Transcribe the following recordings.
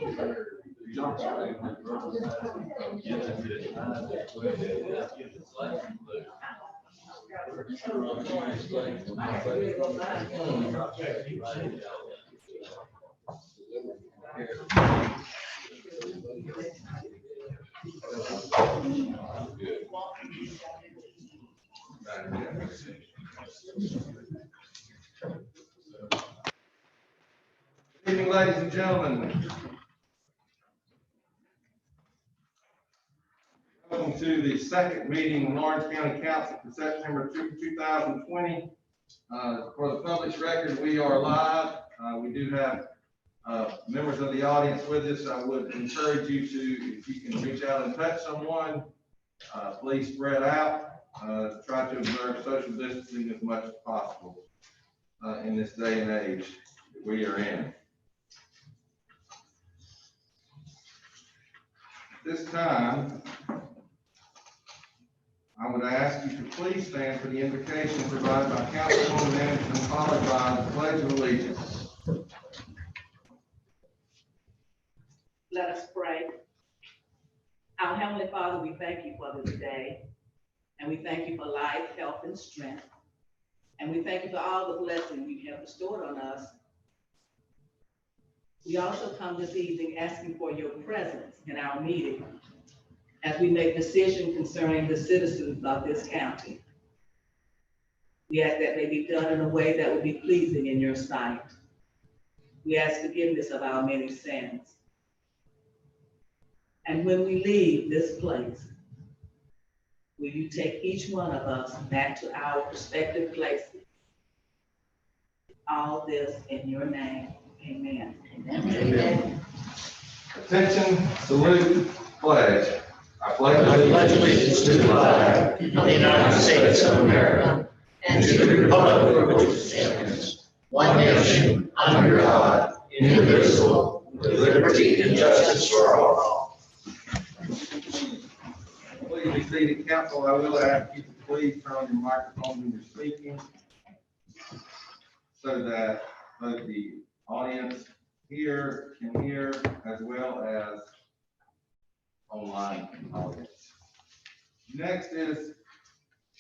Good evening, ladies and gentlemen. Welcome to the second meeting of Lawrence County Council for September 2020. For the public's record, we are live. We do have members of the audience with us. I would encourage you to, if you can reach out and touch someone, please spread out. Try to observe social distancing as much as possible in this day and age that we are in. This time, I would ask you to please stand for the invocation provided by Councilwoman Anderson, followed by the Pledge of Allegiance. Let us pray. Our Heavenly Father, we thank you for this day, and we thank you for life, health, and strength, and we thank you for all the blessings you have bestowed on us. We also come this evening asking for your presence in our meeting as we make decisions concerning the citizens of this county. We ask that they be done in a way that will be pleasing in your sight. We ask forgiveness of our many sins. And when we leave this place, will you take each one of us back to our respective places? All this in your name. Amen. Amen. Attention, salute, pledge. I pledge allegiance to the flag of the United States of America and to the republic for which it stands, one nation, under God, indivisible, with liberty and justice for all. Please be seated, council. I will ask you to please turn on your microphone when you're speaking so that both the audience here can hear as well as online audience. Next is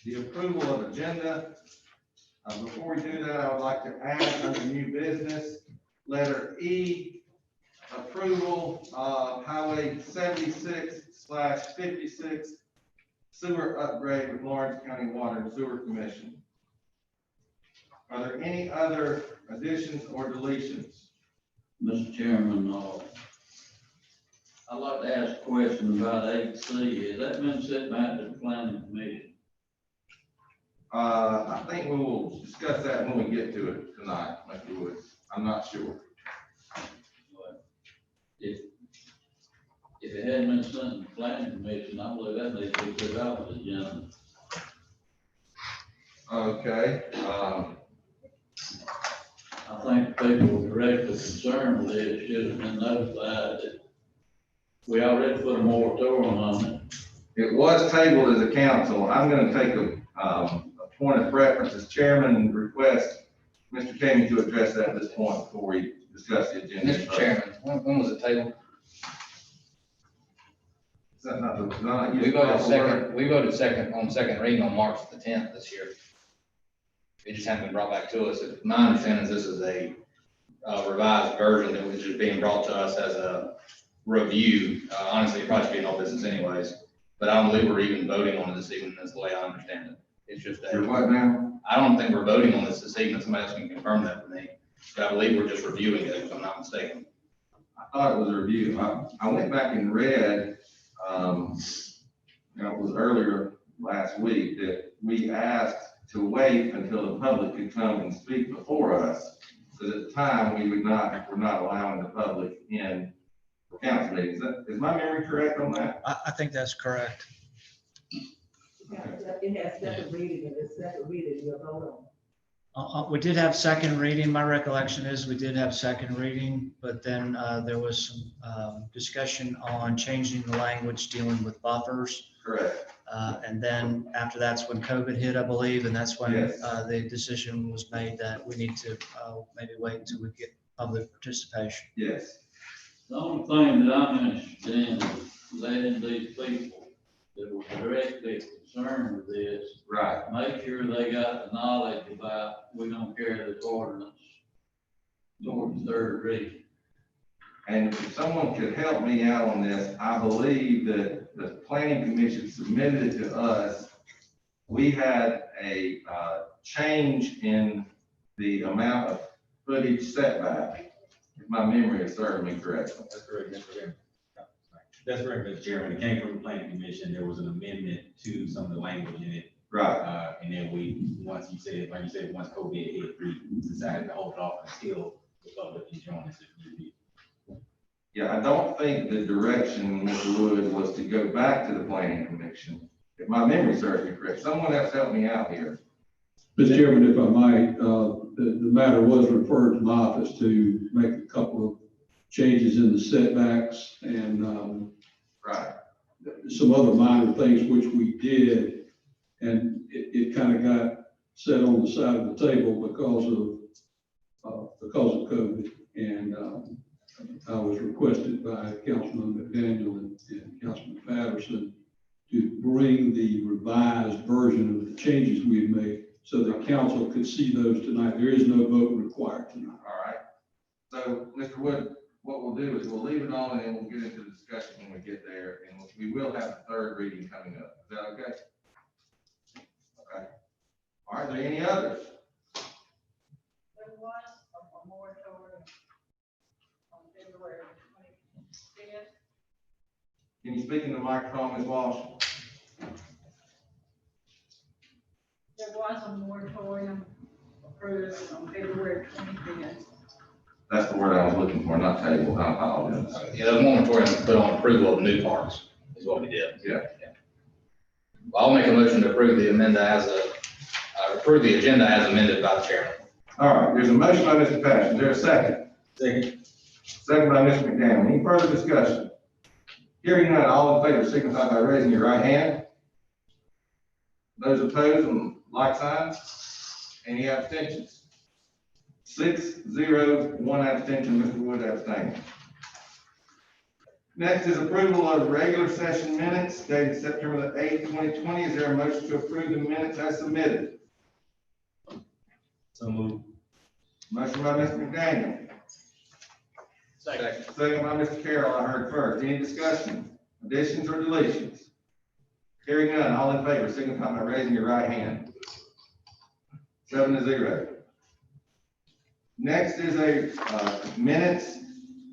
the approval of agenda. Before we do that, I would like to add under new business, letter E, approval of Highway 76/56 sewer upgrade with Lawrence County Water and Sewer Commission. Are there any other additions or deletions? Mr. Chairman, I'd like to ask a question about 8C. Has that been sent back to the planning committee? I think we will discuss that when we get to it tonight, Mr. Woods. I'm not sure. But if it hadn't been sent to the planning commission, I believe that needs to be put out of the agenda. Okay, I think people directly concerned with it should have been notified that we already put a moratorium on it. it was tabled as a council. I'm gonna take a point of preference as chairman and request Mr. Kamey to address that at this point before we discuss the agenda. Mr. Chairman, when was it tabled? Is that not the, not? We voted second on second reading on March the 10th this year. It just hasn't been brought back to us. My understanding is this is a revised version that was just being brought to us as a review. Honestly, it probably should be in all business anyways, but I don't believe we're even voting on it this evening. That's the way I understand it. It's just You're what now? I don't think we're voting on this evening. Somebody else can confirm that for me. But I believe we're just reviewing it, if I'm not mistaken. I thought it was a review. I went back and read, it was earlier last week that we asked to wait until the public could come and speak before us. Because at the time, we're not allowing the public in for council meetings. Is my memory correct on that? I think that's correct. It has second reading, and it's second reading, you'll vote on. We did have second reading. My recollection is we did have second reading, but then there was some discussion on changing the language dealing with buffers. Correct. And then after that's when COVID hit, I believe, and that's when Yes. the decision was made that we need to maybe wait until we get public participation. Yes. The only thing that I'm interested in is letting these people that were directly concerned with this, Right. make sure they got the knowledge about, we don't carry this ordinance towards the third reading. And if someone could help me out on this, I believe that the planning commission submitted it to us. We had a, change in the amount of footage setback, if my memory is serving me correctly. That's correct, Mr. Chairman. That's correct, Mr. Chairman. It came from the planning commission. There was an amendment to some of the language in it. Right. And then once you said, like you said, once COVID hit, we decided to hold off until the public can join us if need be. Yeah, I don't think the direction, Mr. Wood, was to go back to the planning commission. If my memory serves me correct, someone else help me out here. Mr. Chairman, if I might, the matter was referred to my office to make a couple of changes in the setbacks and Right. some other minor things which we did. And it kind of got set on the side of the table because of COVID. And I was requested by Councilman McDaniel and Councilman Patterson to bring the revised version of the changes we had made so that council could see those tonight. There is no vote required tonight. All right. So, Mr. Wood, what we'll do is we'll leave it on and then we'll get into the discussion when we get there. And we will have the third reading coming up. Is that okay? Okay. All right, are there any others? There was a moratorium on February 25th. Can you speak in the microphone, Ms. Walsh? There was a moratorium approved on February 25th. That's the word I was looking for, not table. I apologize. Yeah, the moratorium was put on approval of new parks, is what we did. Yeah. Well, I'll make a motion to approve the approve the agenda as amended by the chairman. All right, there's a motion by Mr. Patterson. Is there a second? Second. Second by Mr. McDaniel. Any further discussion? Hearing none, all in favor signify by raising your right hand. Those opposed, like signs. Any abstentions? 6-0, 1 abstention, Mr. Wood abstaining. Next is approval of regular session minutes dated September the 8th, 2020. Is there a motion to approve the minutes as submitted? So moved. Motion by Mr. McDaniel. Second. Second by Mr. Carroll, I heard first. Any discussion, additions or deletions? Hearing none, all in favor signify by raising your right hand. 7-0. Next is a minutes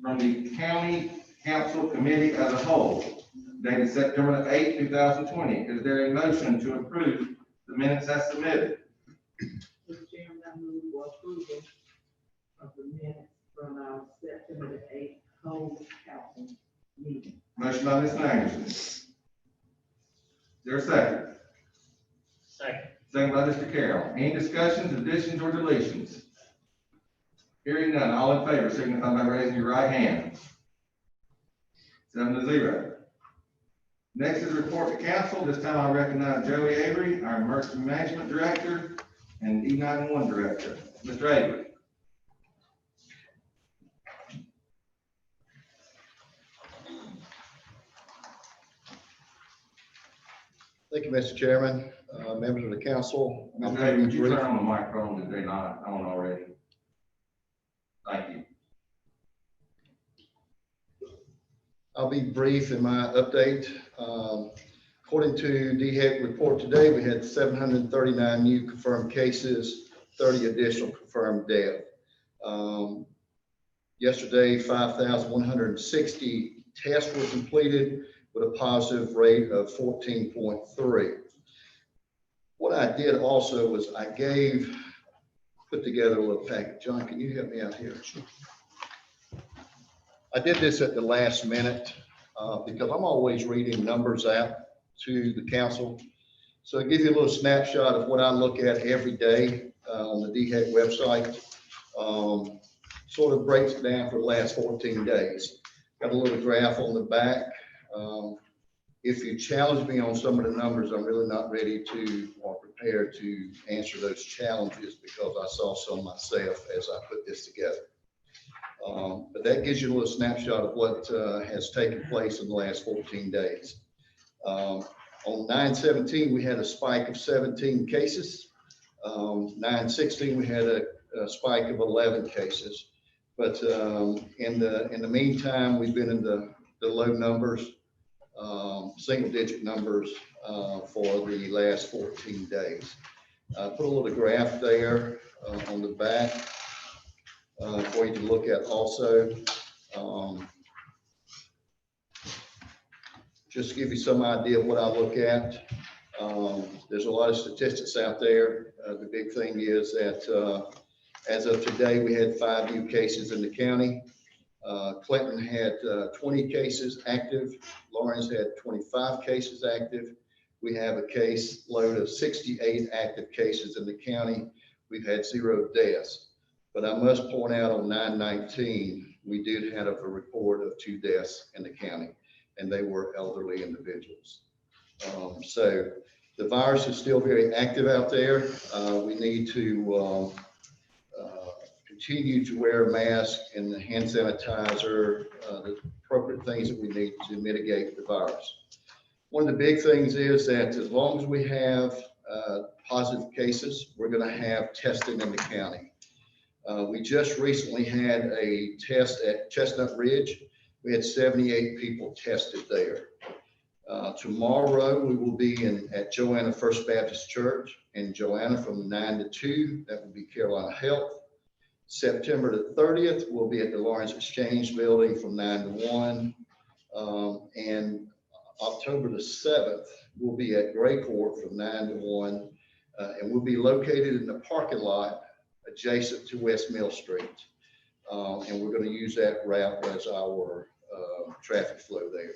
from the county council committee as a whole, dated September the 8th, 2020. Is there a motion to approve the minutes as submitted? Mr. Chairman, I move for approval of the minutes from our September the 8th whole council meeting. Motion by Ms. Anderson. Is there a second? Second. Second by Mr. Carroll. Any discussions, additions, or deletions? Hearing none, all in favor signify by raising your right hand. 7-0. Next is report to council. This time I recognize Joey Avery, our emergency management director and E911 director. Mr. Avery. Thank you, Mr. Chairman, members of the council. Mr. Avery, would you turn on the microphone? Did they not on already? Thank you. I'll be brief in my update. According to DHEC report today, we had 739 new confirmed cases, 30 additional confirmed death. Yesterday, 5,160 tests were completed with a positive rate of 14.3. What I did also was put together a little packet. John, can you help me out here? Sure. I did this at the last minute because I'm always reading numbers out to the council. So I give you a little snapshot of what I look at every day on the DHEC website. Sort of breaks it down for the last 14 days. Got a little graph on the back. If you challenge me on some of the numbers, I'm really not ready to or prepared to answer those challenges because I saw some myself as I put this together. But that gives you a little snapshot of what has taken place in the last 14 days. On 9/17, we had a spike of 17 cases. 9/16, we had a spike of 11 cases. But in the meantime, we've been in the low numbers, single digit numbers for the last 14 days. Put a little graph there on the back for you to look at also. Just to give you some idea of what I look at. There's a lot of statistics out there. The big thing is that as of today, we had 5 new cases in the county. Clinton had 20 cases active. Lawrence had 25 cases active. We have a case load of 68 active cases in the county. We've had 0 deaths. But I must point out on 9/19, we did have a report of 2 deaths in the county, and they were elderly individuals. So the virus is still very active out there. We need to continue to wear a mask and the hand sanitizer, the appropriate things that we need to mitigate the virus. One of the big things is that as long as we have positive cases, we're going to have testing in the county. We just recently had a test at Chestnut Ridge. We had 78 people tested there. Tomorrow we will be at Joanna First Baptist Church in Joanna from 9 to 2. That will be Carolina Health. September the 30th, we'll be at the Lawrence Exchange Building from 9 to 1. And October the 7th, we'll be at Grayport from 9 to 1. And we'll be located in the parking lot adjacent to West Mill Street. And we're going to use that route as our traffic flow there.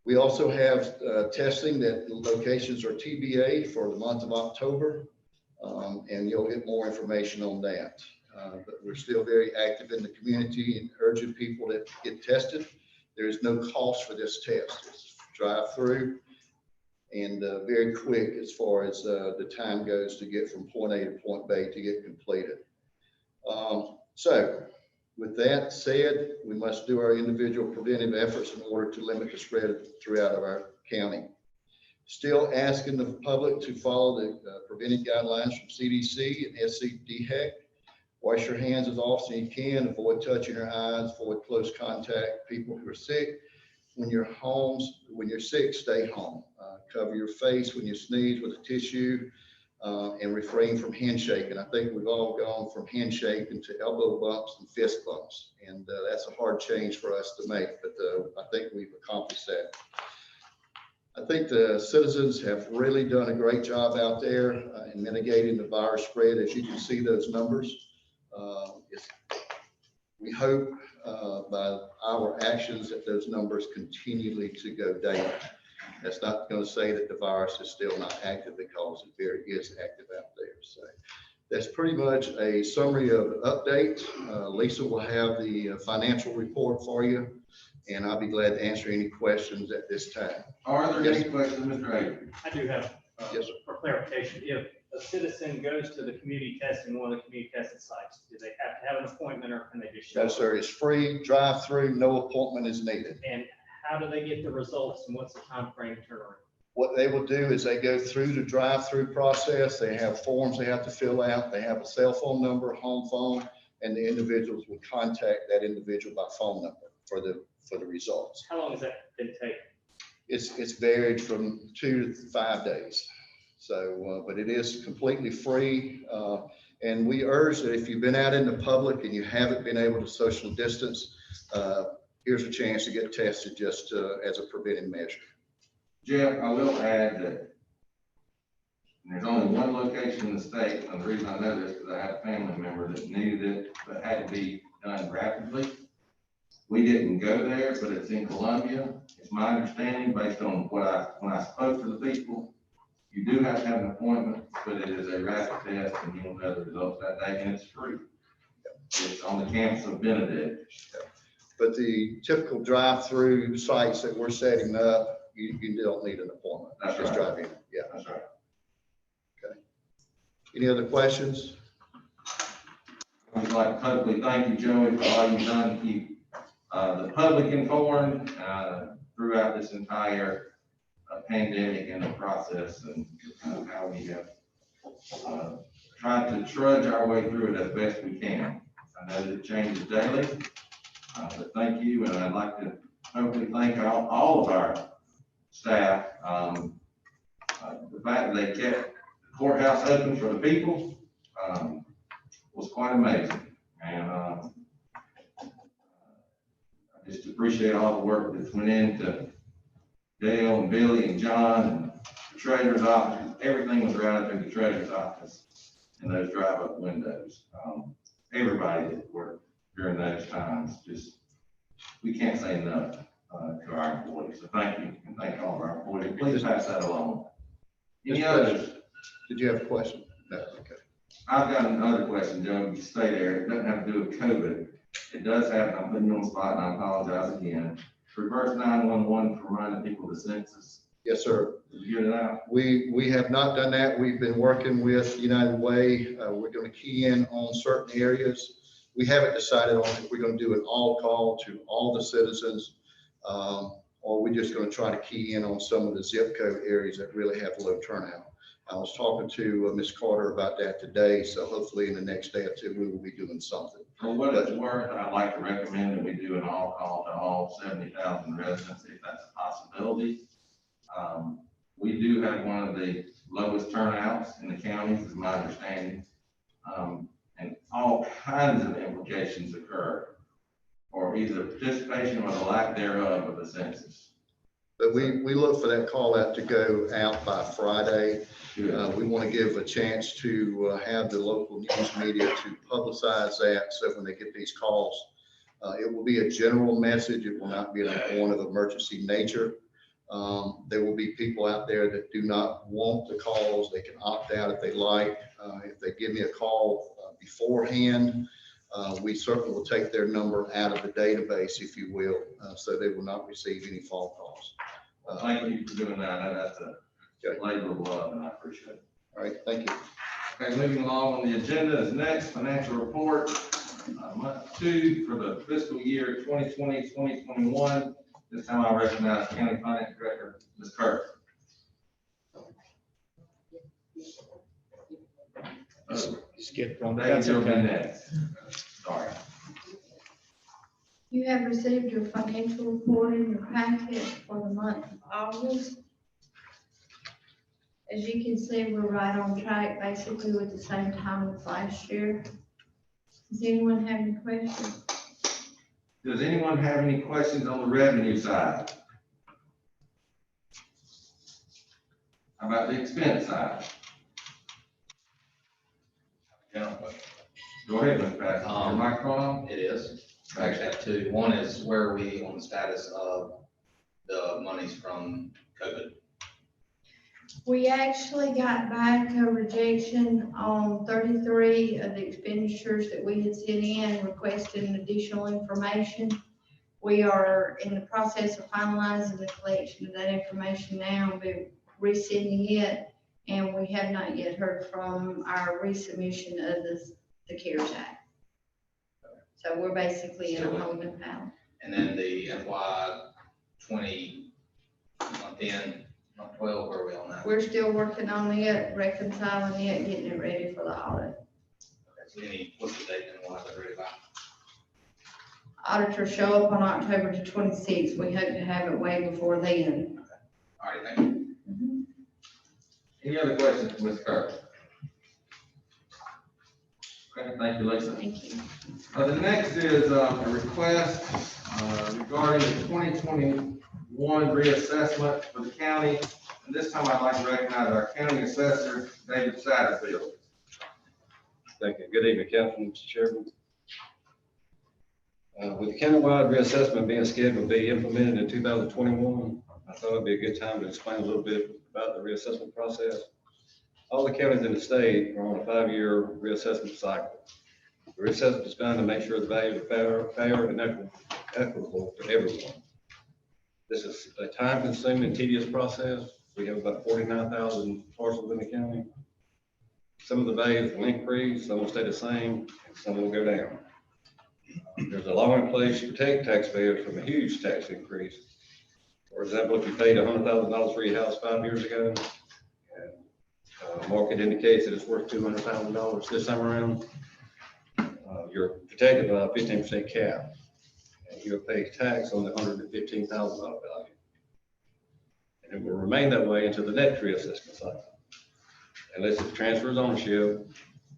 We also have testing that locations are TBA for the month of October. And you'll get more information on that. But we're still very active in the community and urging people to get tested. There is no cost for this test. It's drive through and very quick as far as the time goes to get from point A to point B to get completed. So with that said, we must do our individual preventive efforts in order to limit the spread throughout our county. Still asking the public to follow the preventive guidelines from CDC and SCDHEC. Wash your hands as often as you can. Avoid touching your eyes. Avoid close contact. People who are sick. When you're sick, stay home. Cover your face when you sneeze with a tissue, and refrain from handshaking. I think we've all gone from handshaking to elbow bumps and fist bumps, and that's a hard change for us to make, but I think we've accomplished that. I think the citizens have really done a great job out there in mitigating the virus spread. As you can see those numbers, we hope by our actions that those numbers continually to go down. That's not going to say that the virus is still not active, because it is active out there. So that's pretty much a summary of the update. Lisa will have the financial report for you, and I'll be glad to answer any questions at this time. Are there Yes. any questions, Mr. Avery? I do have, Yes, sir. for clarification, if a citizen goes to the community testing, one of the community testing sites, do they have to have an appointment, or can they just show No, up? sir, it's free, drive through, no appointment is needed. And how do they get the results, and what's the time frame to turn around? What they will do is they go through the drive-through process. They have forms they have to fill out. They have a cell phone number, home phone, and the individuals will contact that individual by phone number for the results. How long has that been taking? It's varied from 2 to 5 days. So, but it is completely free. And we urge that if you've been out in the public and you haven't been able to social distance, here's a chance to get tested just as a preventive measure. Jeff, I will add that there's only one location in the state, and the reason I know this is because I had a family member that needed it, but had to be done rapidly. We didn't go there, but it's in Columbia. It's my understanding, based on when I spoke to the people, you do have to have an appointment, but it is a rapid test, and you'll know the results that day, and it's free. It's on the campus of Benedict. But the typical drive-through sites that we're setting up, you don't need an appointment. You That's just right. drive in. Yeah. That's right. Any other questions? I would like to publicly thank you, Joey, for all you've done to keep the public informed throughout this entire pandemic and the process, and how we have tried to trudge our way through it as best we can. I know that it changes daily, but thank you, and I'd like to hopefully thank all of our staff. The fact that they kept the courthouse open for the people was quite amazing. And I just appreciate all the work that's went into Dale and Billy and John and the treasurer's office. Everything was right through the treasurer's office and those drive-up windows. Everybody that worked during those times, just, we can't say enough to our employees. So thank you, and thank all of our employees. Please pass that along. Any others? Did you have a question? No, okay. I've got another question, Joe. You stay there. It doesn't have to do with COVID. It does have, I'm putting you on the spot and I apologize again. Reverse 911 for reminding people of the census. Yes, sir. Did you get it out? We have not done that. We've been working with United Way. We're going to key in on certain areas. We haven't decided on if we're going to do an all call to all the citizens, or we're just going to try to key in on some of the zip code areas that really have low turnout. I was talking to Ms. Carter about that today, so hopefully in the next day or two, we will be doing something. For what it's worth, I'd like to recommend that we do an all call to all 70,000 residents, if that's a possibility. We do have one of the lowest turnouts in the counties, is my understanding. And all kinds of implications occur for either participation or the lack thereof of the census. But we look for that call out to go out by Friday. Good. We want to give a chance to have the local news media to publicize that, so when they get these calls, it will be a general message. It will not be one of emergency nature. There will be people out there that do not want the calls. They can opt out if they like. If they give me a call beforehand, we certainly will take their number out of the database, if you will, so they will not receive any phone calls. Thank you for doing that. I know that's a labor of love, and I appreciate it. All right, thank you. Okay, moving along on the agenda is next financial report, month 2 for the fiscal year 2020, 2021. This time I recognize County Finance Director, Ms. Kirk. Skip one. That's your next. Sorry. You have received your financial report in your packet for the month of August. As you can see, we're right on track, basically with the same time as last year. Does anyone have any questions? Does anyone have any questions on the revenue side? How about the expense side? General question. Go ahead, Ms. Patrick. Your microphone on? It is. I actually have two. One is where are we on the status of the monies from COVID? We actually got back a rejection on 33 of the expenditures that we had sent in requesting additional information. We are in the process of finalizing the collection of that information now, and we're resending it. And we have not yet heard from our resubmission of the CARES Act. So we're basically in a holding pattern. And then the FY 20 month end, month 12, where are we on that? We're still working on it, reconciling it, getting it ready for the audit. Okay, so what's the date and we'll have it ready by? Auditors show up on October the 26th. We hope to have it way before then. All right, thank you. Any other questions for Ms. Kirk? Okay, thank you, Lisa. Thank you. The next is a request regarding the 2021 reassessment for the county. And this time I'd like to recognize our county assessor, David Satterfield. Thank you. Good evening, Council, Mr. Chairman. With the countywide reassessment being scheduled to be implemented in 2021, I thought it'd be a good time to explain a little bit about the reassessment process. All the counties in the state are on a 5-year reassessment cycle. The reassessment is done to make sure the values are fair and equitable to everyone. This is a time-consuming, tedious process. We have about 49,000 parcels in the county. Some of the values will increase, some will stay the same, and some will go down. There's a law in place to protect taxpayers from a huge tax increase. For example, if you paid $100,000 for your house 5 years ago, and market indicates that it's worth $200,000 this time around, you're protected by a 15% cap. And you'll pay tax on the $115,000 value. And it will remain that way until the next reassessment cycle, unless it transfers ownership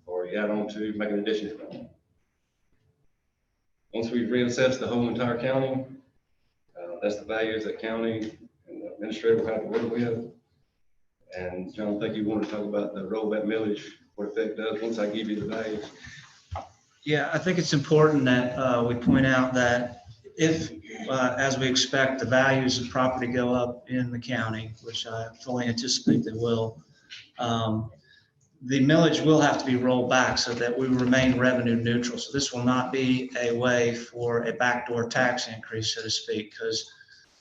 or you add on to make an addition to the home. Once we reassess the whole entire county, that's the values that county and the administrator will have to work with. And John, I think you want to talk about the rollback millage, what effect does once I give you the values. Yeah, I think it's important that we point out that if, as we expect, the values of property go up in the county, which I fully anticipate they will, the millage will have to be rolled back so that we remain revenue neutral. So this will not be a way for a backdoor tax increase, so to speak, because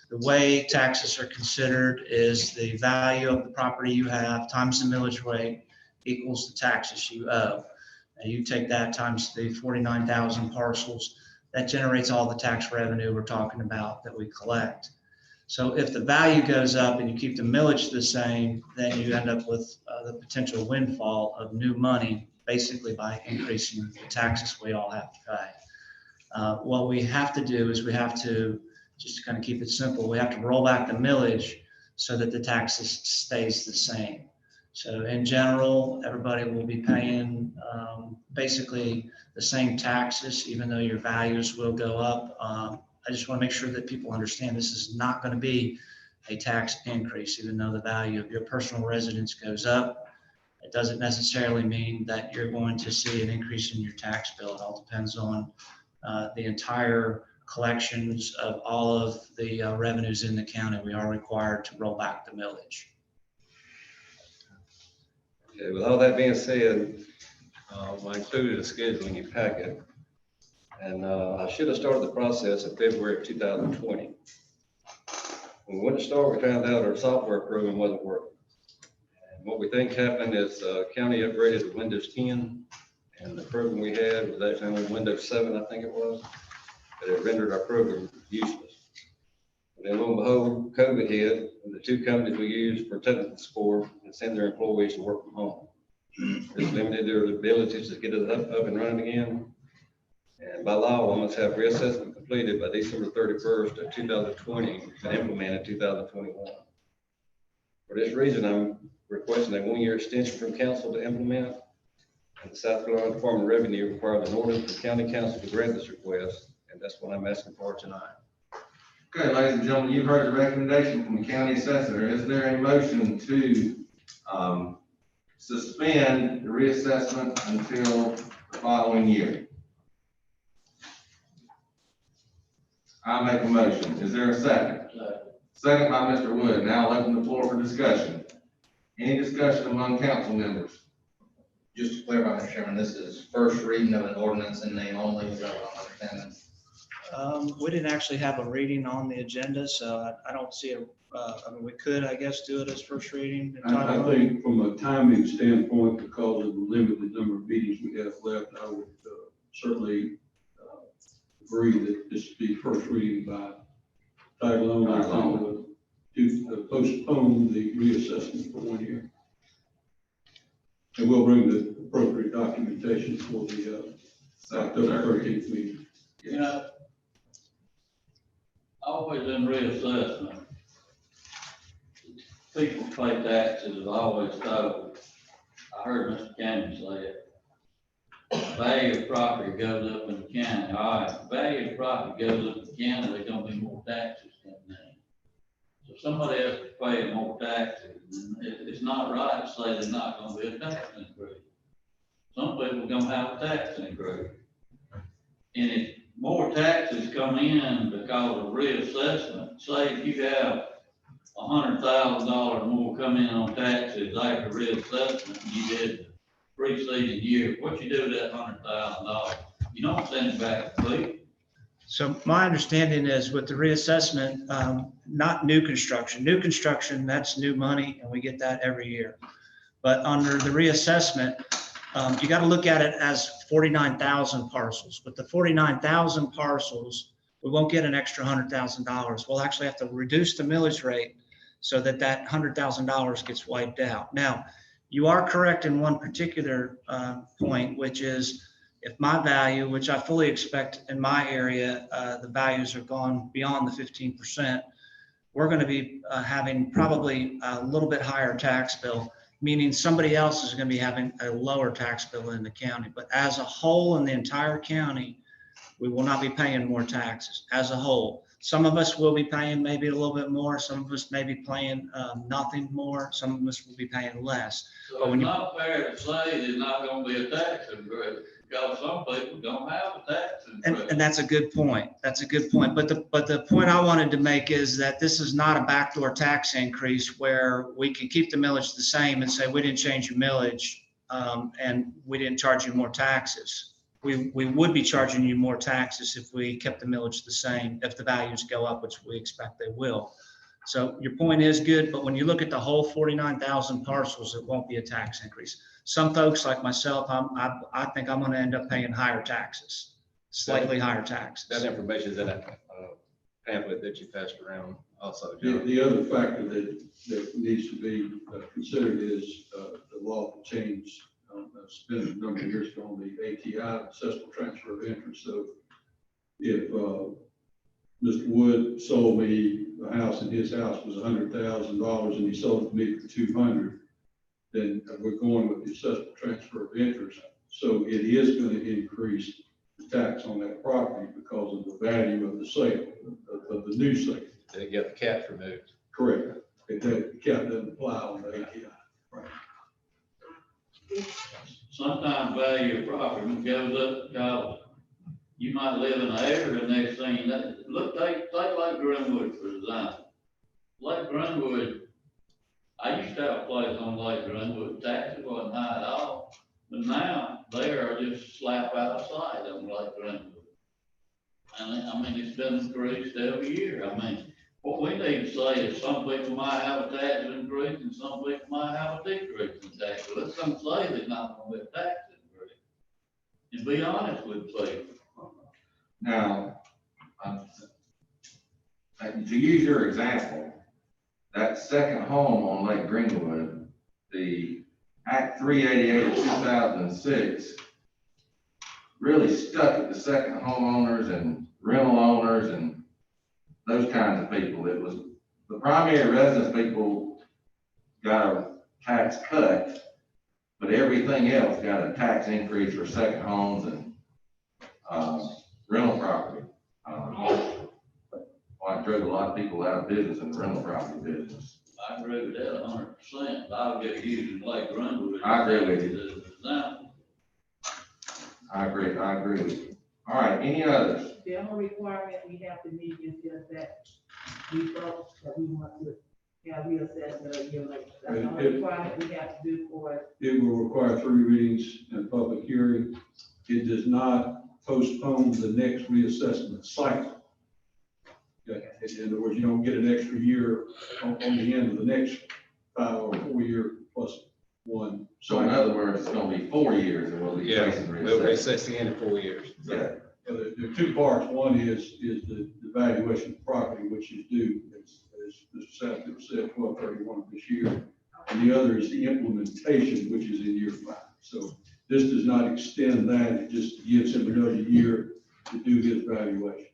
the way taxes are considered is the value of the property you have times the millage rate equals the taxes you owe. And you take that times the 49,000 parcels, that generates all the tax revenue we're talking about that we collect. So if the value goes up and you keep the millage the same, then you end up with the potential windfall of new money, basically by increasing the taxes we all have to pay. What we have to do is we have to, just to kind of keep it simple, we have to roll back the millage so that the taxes stays the same. So in general, everybody will be paying basically the same taxes, even though your values will go up. I just want to make sure that people understand this is not going to be a tax increase, even though the value of your personal residence goes up. It doesn't necessarily mean that you're going to see an increase in your tax bill. It all depends on the entire collections of all of the revenues in the county. We are required to roll back the millage. Okay, with all that being said, I included a schedule in your packet. And I should have started the process in February of 2020. When we went to start, we found out our software program wasn't working. And what we think happened is county upgraded to Windows 10, and the program we had was actually on Windows 7, I think it was, but it rendered our program useless. And then lo and behold, COVID hit, and the two companies we used for technical support and send their employees to work from home. This limited their abilities to get it up and running again. And by law, we must have reassessment completed by December 31st of 2020 and implemented 2021. For this reason, I'm requesting a 1-year extension from council to implement. And the South Carolina Department of Revenue requires an order from county council to grant this request, and that's what I'm asking for tonight. Okay, ladies and gentlemen, you've heard the recommendation from the county assessor. Is there a motion to suspend the reassessment until the following year? I make a motion. Is there a second? Second by Mr. Wood. Now I'll open the floor for discussion. Any discussion among council members? Just to clarify, Mr. Chairman, this is first reading of an ordinance in name only, is that what I'm understanding? We didn't actually have a reading on the agenda, so I don't see a, I mean, we could, I guess, do it as first reading. I think from a timing standpoint, because of the limited number of meetings we have left, I would certainly agree that this be first reading by title only, to postpone the reassessment for 1 year. And we'll bring the appropriate documentation for the October 13th meeting. You know, always in reassessment, people pay taxes, I always thought, I heard Mr. Cannon say it. Value of property goes up in the county. All right, value of property goes up in the county, there's gonna be more taxes coming in. So somebody else is paying more taxes, and it's not right to say there's not gonna be a tax increase. Some people are gonna have a tax increase. And if more taxes come in because of reassessment, say if you have $100,000 more come in on taxes after reassessment, you did preceding year, what you do with that $100,000? You don't send it back to people. So my understanding is with the reassessment, not new construction. New construction, that's new money, and we get that every year. But under the reassessment, you got to look at it as 49,000 parcels. But the 49,000 parcels, we won't get an extra $100,000. We'll actually have to reduce the millage rate so that that $100,000 gets wiped out. Now, you are correct in one particular point, which is if my value, which I fully expect in my area, the values are gone beyond the 15%, we're going to be having probably a little bit higher tax bill, meaning somebody else is going to be having a lower tax bill in the county. But as a whole in the entire county, we will not be paying more taxes as a whole. Some of us will be paying maybe a little bit more. Some of us may be paying nothing more. Some of us will be paying less. So it's not fair to say there's not gonna be a tax increase, because some people don't have a tax increase. And that's a good point. That's a good point. But the point I wanted to make is that this is not a backdoor tax increase where we can keep the millage the same and say, we didn't change your millage and we didn't charge you more taxes. We would be charging you more taxes if we kept the millage the same, if the values go up, which we expect they will. So your point is good, but when you look at the whole 49,000 parcels, it won't be a tax increase. Some folks like myself, I think I'm going to end up paying higher taxes, slightly higher taxes. That information is in that pamphlet that you passed around also. The other factor that needs to be considered is the law that changed, spent a number of years ago on the ATI, accessible transfer of interest. So if Mr. Wood sold me a house and his house was $100,000 and he sold it to me for $200,000, then we're going with the accessible transfer of interest. So it is going to increase the tax on that property because of the value of the sale, of the new sale. They get the cap removed. Correct. The cap doesn't apply on the ATI. Right. Sometimes value of property goes up because you might live in an area and next thing you know, look, take Lake Greenwood for example. Lake Greenwood, I used to have a place on Lake Greenwood, taxes wasn't high at all, but now they are just slap out of sight on Lake Greenwood. And I mean, it's been increased every year. I mean, what we need to say is some people might have a tax increase and some people might have a decrease in tax. But let's don't say there's not going to be a tax increase. And be honest with people. Now, to use your example, that second home on Lake Greenwood, the Act 388 of 2006 really stuck at the second homeowners and rental owners and those kinds of people. It was the primary residence people got a tax cut, but everything else got a tax increase for second homes and rental property. I drove a lot of people out of business in the rental property business. I agree with that 100%. I'll get using Lake Greenwood. I agree with you. as an example. I agree with you. All right, any others? The only requirement we have to meet is just that we vote that we want to have reassessment a year later. That's the only requirement we have to do for it. It will require 3 readings and public hearing. It does not postpone the next reassessment cycle. Okay. In other words, you don't get an extra year on the end of the next 5 or 4 year plus 1. So in other words, it's gonna be 4 years and we'll be Yeah, facing we'll reassessment. recess the end of 4 years. Yeah. There are 2 parts. One is the valuation of property, which is due, as Mr. Southfield said, 12/31 of this year. And the other is the implementation, which is in year 5. So this does not extend that. It just gives him another year to do his valuation.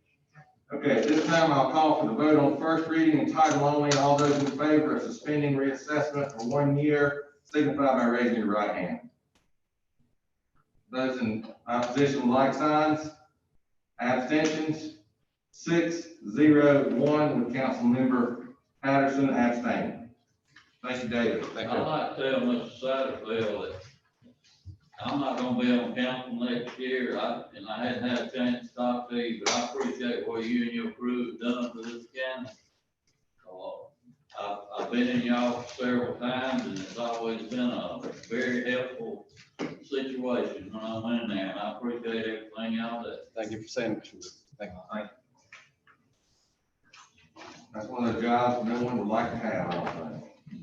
Okay, at this time, I'll call for the vote on first reading and title only. All those in favor of suspending reassessment for 1 year, signify by raising your right hand. Those in opposition, like signs. Abstentions, 6-0-1 with Councilmember Patterson abstaining. Thank you, David. Thank I'd you. like to tell Mr. Satterfield that I'm not gonna be on council next year, and I hadn't had a chance to talk to you, but I appreciate what you and your crew have done for this county. I've been in your office several times, and it's always been a very helpful situation when I'm in there, and I appreciate everything y'all do. Thank you for saying it. Thank you. That's one of the jobs no one would like to have, I don't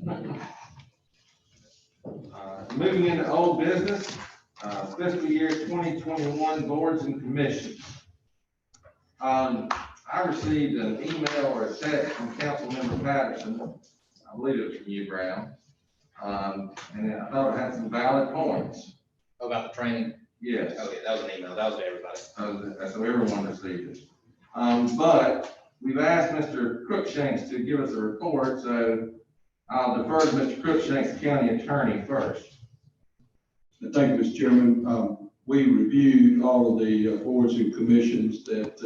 think. All Moving into old business, fiscal year 2021 boards and commissions. I received an email or a text from Councilmember Patterson, I believe it was from you, Brown. And I thought it had some valid points. About the training? Yes. Okay, that was an email, that was to everybody. So everyone received it. But we've asked Mr. Crookshanks to give us a report, so I'll defer to Mr. Crookshanks, County Attorney, first. Thank you, Mr. Chairman. We reviewed all of the boards and commissions that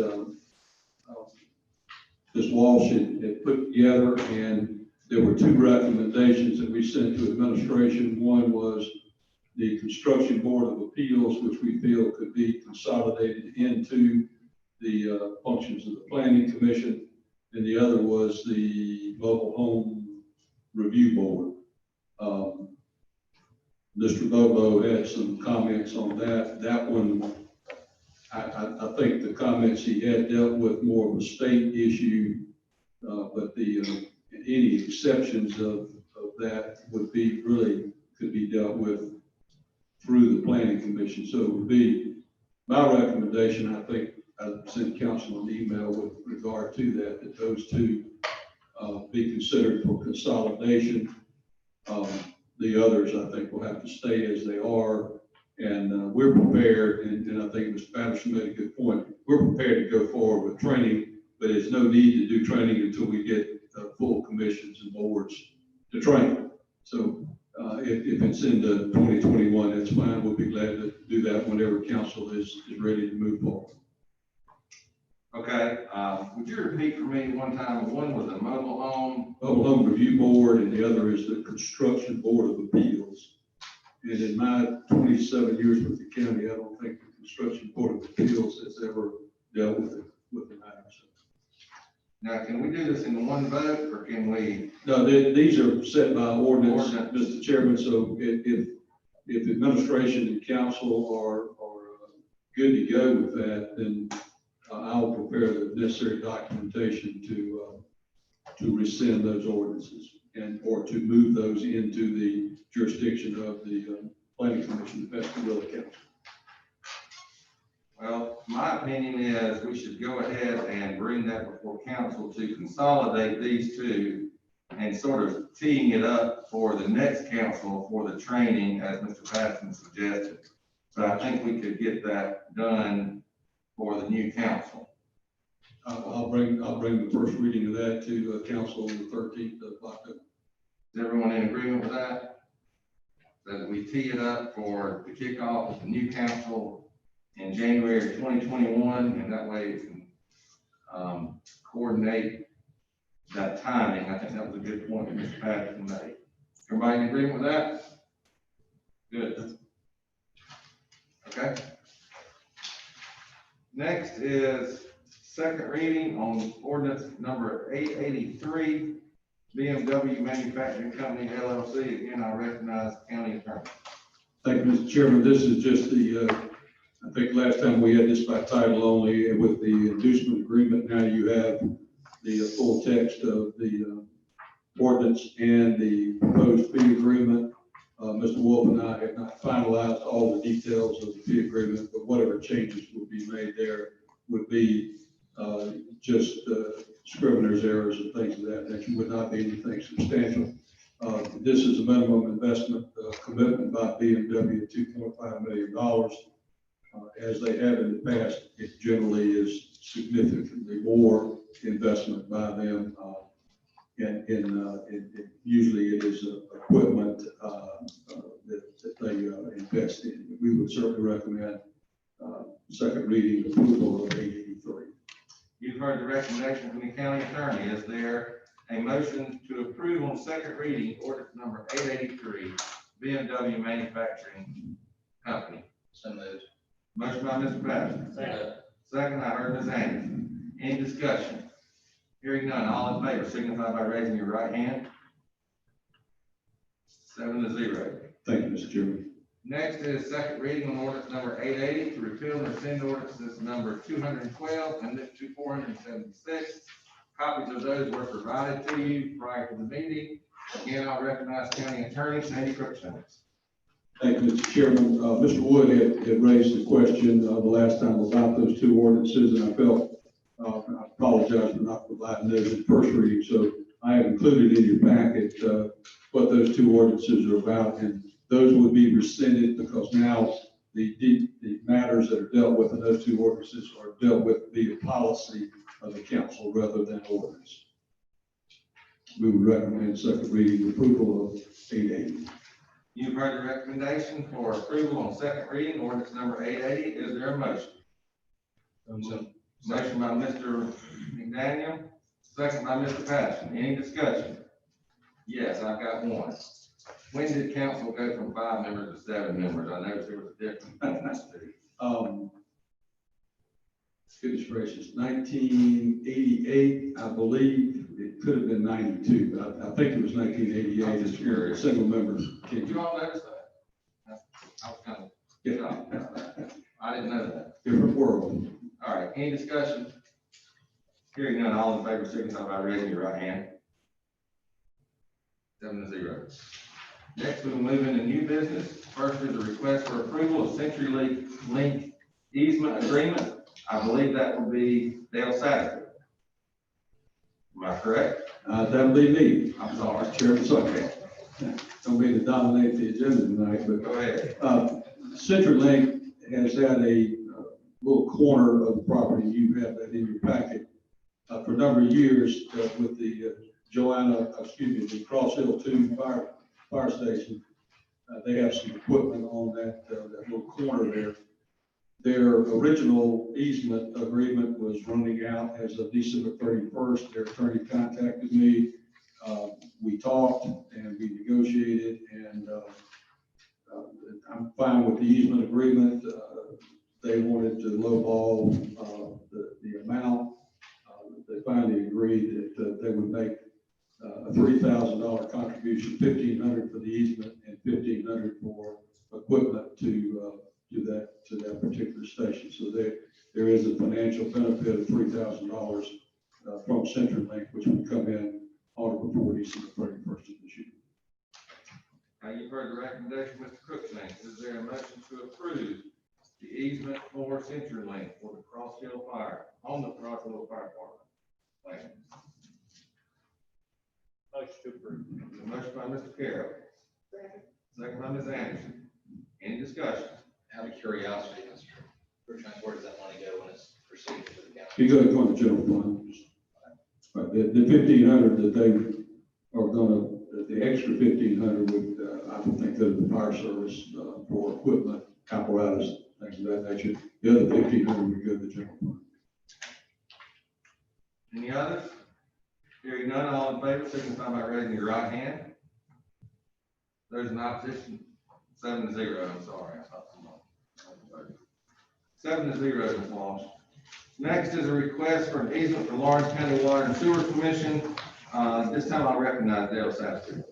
Ms. Walsh had put together, and there were two recommendations that we sent to administration. One was the Construction Board of Appeals, which we feel could be consolidated into the functions of the Planning Commission, and the other was the Mobile Home Review Board. Mr. Bobo had some comments on that. That one, I think the comments he had dealt with more of a state issue, but any exceptions of that would be really could be dealt with through the Planning Commission. So it would be my recommendation. I think I sent council an email with regard to that those two be considered for consolidation. The others, I think, will have to stay as they are. And we're prepared, and I think Mr. Patterson made a good point. We're prepared to go forward with training, but there's no need to do training until we get full commissions and boards to train. So if it's into 2021, that's fine. We'll be glad to do that whenever council is ready to move forward. Okay, would you repeat for me one time? One was a mobile home. Mobile Home Review Board, and the other is the Construction Board of Appeals. And in my 27 years with the county, I don't think the Construction Board of Appeals has ever dealt with the matter. Now, can we do this in one vote, or can we? No, these are set by ordinance, Mr. Chairman, so if administration and council are good to go with that, then I'll prepare the necessary documentation to rescind those ordinances or to move those into the jurisdiction of the Planning Commission, the Pascagoula Council. Well, my opinion is we should go ahead and bring that before council to consolidate these two and sort of teeing it up for the next council for the training, as Mr. Patterson suggested. So I think we could get that done for the new council. I'll bring the first reading of that to council on the 13th of October. Is everyone in agreement with that? That we tee it up for the kickoff of the new council in January of 2021, and that way it can coordinate that timing. I think that was a good point that Mr. Patterson made. Everybody in agreement with that? Good. Okay. Next is second reading on ordinance number 883, BMW Manufacturing Company LLC. Again, I recognize County Attorney. Thank you, Mr. Chairman. This is just I think last time we had this by title only with the inducement agreement. Now you have the full text of the ordinance and the proposed fee agreement. Mr. Wolf and I have not finalized all the details of the fee agreement, but whatever changes would be made there would be just scrivener's errors and things of that nature. Would not be anything substantial. This is a minimum investment commitment by BMW, $2.5 million. As they have in the past, it generally is significantly more investment by them. Usually it is equipment that they invest in. We would certainly recommend second reading approval of 883. You've heard the recommendation from the county attorney. Is there a motion to approve on second reading ordinance number 883, BMW Manufacturing Company? So moved. Motion by Mr. Patterson. Second, I heard Ms. Anderson. Any discussion? Hearing none, all in favor signify by raising your right hand. 7-0. Thank you, Mr. Chairman. Next is second reading on ordinance number 880 to repeal and rescind ordinances number 212 and 476. Copies of those were provided to you prior to the meeting. Again, I'll recognize County Attorney Sandy Crookshanks. Thank you, Mr. Chairman. Mr. Wood had raised the question the last time about those two ordinances, and I felt, I apologize for not providing those in first reading. So I have included in your packet what those two ordinances are about, and those would be rescinded because now the matters that are dealt with in those two ordinances are dealt with via policy of the council rather than ordinance. We would recommend second reading approval of 880. You've heard the recommendation for approval on second reading, ordinance number 880. Is there a motion? Motion by Mr. McDaniel, second by Mr. Patterson. Any discussion? Yes, I've got one. When did council go from 5 members to 7 members? I noticed there was a difference. Goodness gracious, 1988, I believe, it could have been 92, but I think it was 1988, as your single members. Did you all notice that? I was kind of, Yeah. I didn't know that. Different world. All right, any discussion? Hearing none, all in favor, signify by raising your right hand. 7-0. Next, we will move into new business. First is a request for approval of CenturyLink easement agreement. I believe that will be Dale Satterfield. Am I correct? That would be me. I'm sorry. Chairman, sorry. Don't mean to dominate the agenda tonight, but Go ahead. CenturyLink has had a little corner of the property. You have that in your packet. For a number of years with the the Cross Hill 2 fire station. They have some equipment on that little corner there. Their original easement agreement was running out as of December 31st. Their attorney contacted me. We talked and we negotiated, and I'm fine with the easement agreement. They wanted to lowball the amount. They finally agreed that they would make a $3,000 contribution, $1,500 for the easement and $1,500 for equipment to that particular station. So there is a financial benefit of $3,000 from CenturyLink, which would come in on or before December 31st of this year. Now, you've heard the recommendation, Mr. Crookshanks. Is there a motion to approve the easement for CenturyLink for the Cross Hill Fire, on the Cross Hill Fire Department? Motion to approve. A motion by Mr. Carroll. Second by Ms. Anderson. Any discussion? Out of curiosity, Mr. Crookshanks, where does that money go when it's received to the county? You go to the general fund. The $1,500 that they are gonna, the extra $1,500 would, I would think, go to the fire service for equipment, apparatus, things of that nature. The other $1,500 would go to the general fund. Any others? Hearing none, all in favor, signify by raising your right hand. Those in opposition, 7-0, I'm sorry. 7-0, Ms. Walsh. Next is a request for an easement for Lawrence County Water and Sewer Commission. This time I recognize Dale Satterfield.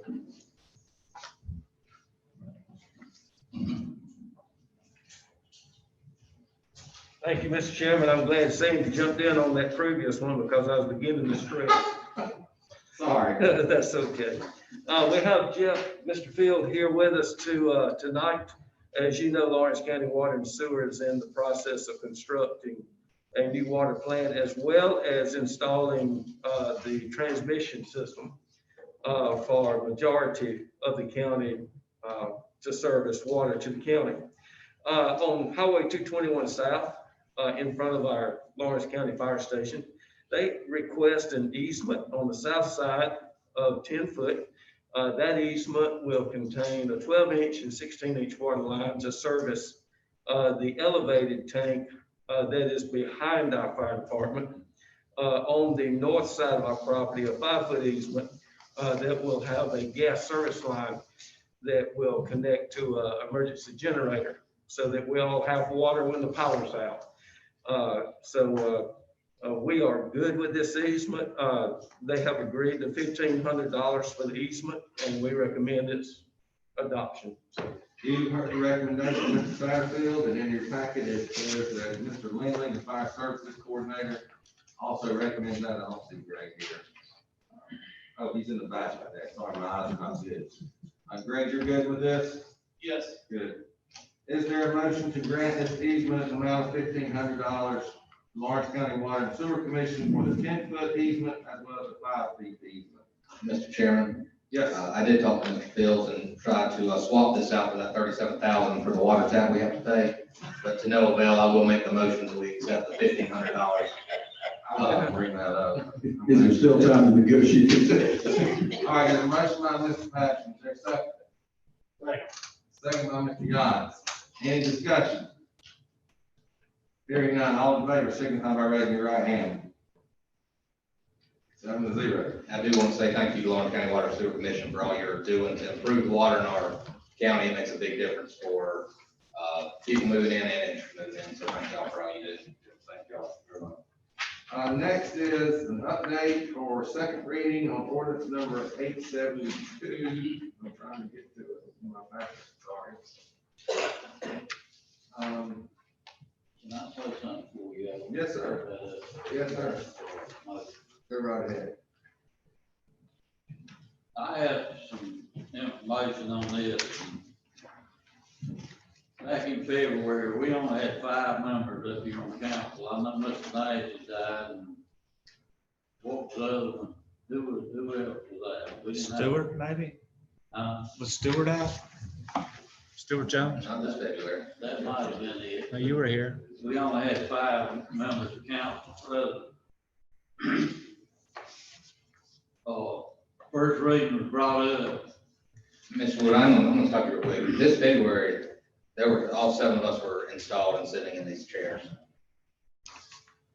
Thank you, Mr. Chairman. I'm glad Sandy jumped in on that previous one because I was beginning to stress. Sorry. That's okay. We have Mr. Field here with us tonight. As you know, Lawrence County Water and Sewer is in the process of constructing a new water plant as well as installing the transmission system for majority of the county to service water to the county. On Highway 221 South, in front of our Lawrence County Fire Station, they request an easement on the south side of 10 foot. That easement will contain a 12-inch and 16-inch water line to service the elevated tank that is behind our fire department. On the north side of our property, a 5-foot easement that will have a gas service line that will connect to an emergency generator so that we all have water when the power's out. We are good with this easement. They have agreed to $1,500 for the easement, and we recommend its adoption. You heard the recommendation, Mr. Satterfield, and in your packet it says that Mr. Lindley, the Fire Services Coordinator, also recommends that. I don't see Greg here. Oh, he's in the back of that. Sorry, my eyes are not good. Greg, you're good with this? Yes. Good. Is there a motion to grant this easement at the amount of $1,500 to Lawrence County Water and Sewer Commission for the 10-foot easement as well as the 5-feet easement? Mr. Chairman, Yes. I did talk to Mr. Fields and tried to swap this out for that $37,000 for the water tap we have to pay. But to no avail, I will make the motion that we accept the $1,500. I want to bring that up. Is there still time to negotiate? All right, there's a motion by Mr. Patterson, is there a second? Second by Mr. Gods. Any discussion? Hearing none, all in favor, signify by raising your right hand. 7-0. I do want to say thank you to Lawrence County Water and Sewer Commission for all you're doing to improve the water in our county. It makes a big difference for people moving in and interest moving in, so thank y'all for all you do. Thank y'all very much. Next is an update for second reading on ordinance number 872. I'm trying to get to it. My back, sorry. Can I say something before we go? Yes, sir. Yes, sir. Go right ahead. I have some information on this. Back in February, we only had 5 members up here on council. I know Mr. Nash had died, and what was the other one? Who else was that? We didn't have- Stewart, maybe? Was Stewart out? Stewart Jones? Not this February. That might have been it. No, you were here. We only had 5 members of council present. First reading was brought up. Ms. Wood, I'm gonna stop you real quick. This February, all 7 of us were installed and sitting in these chairs.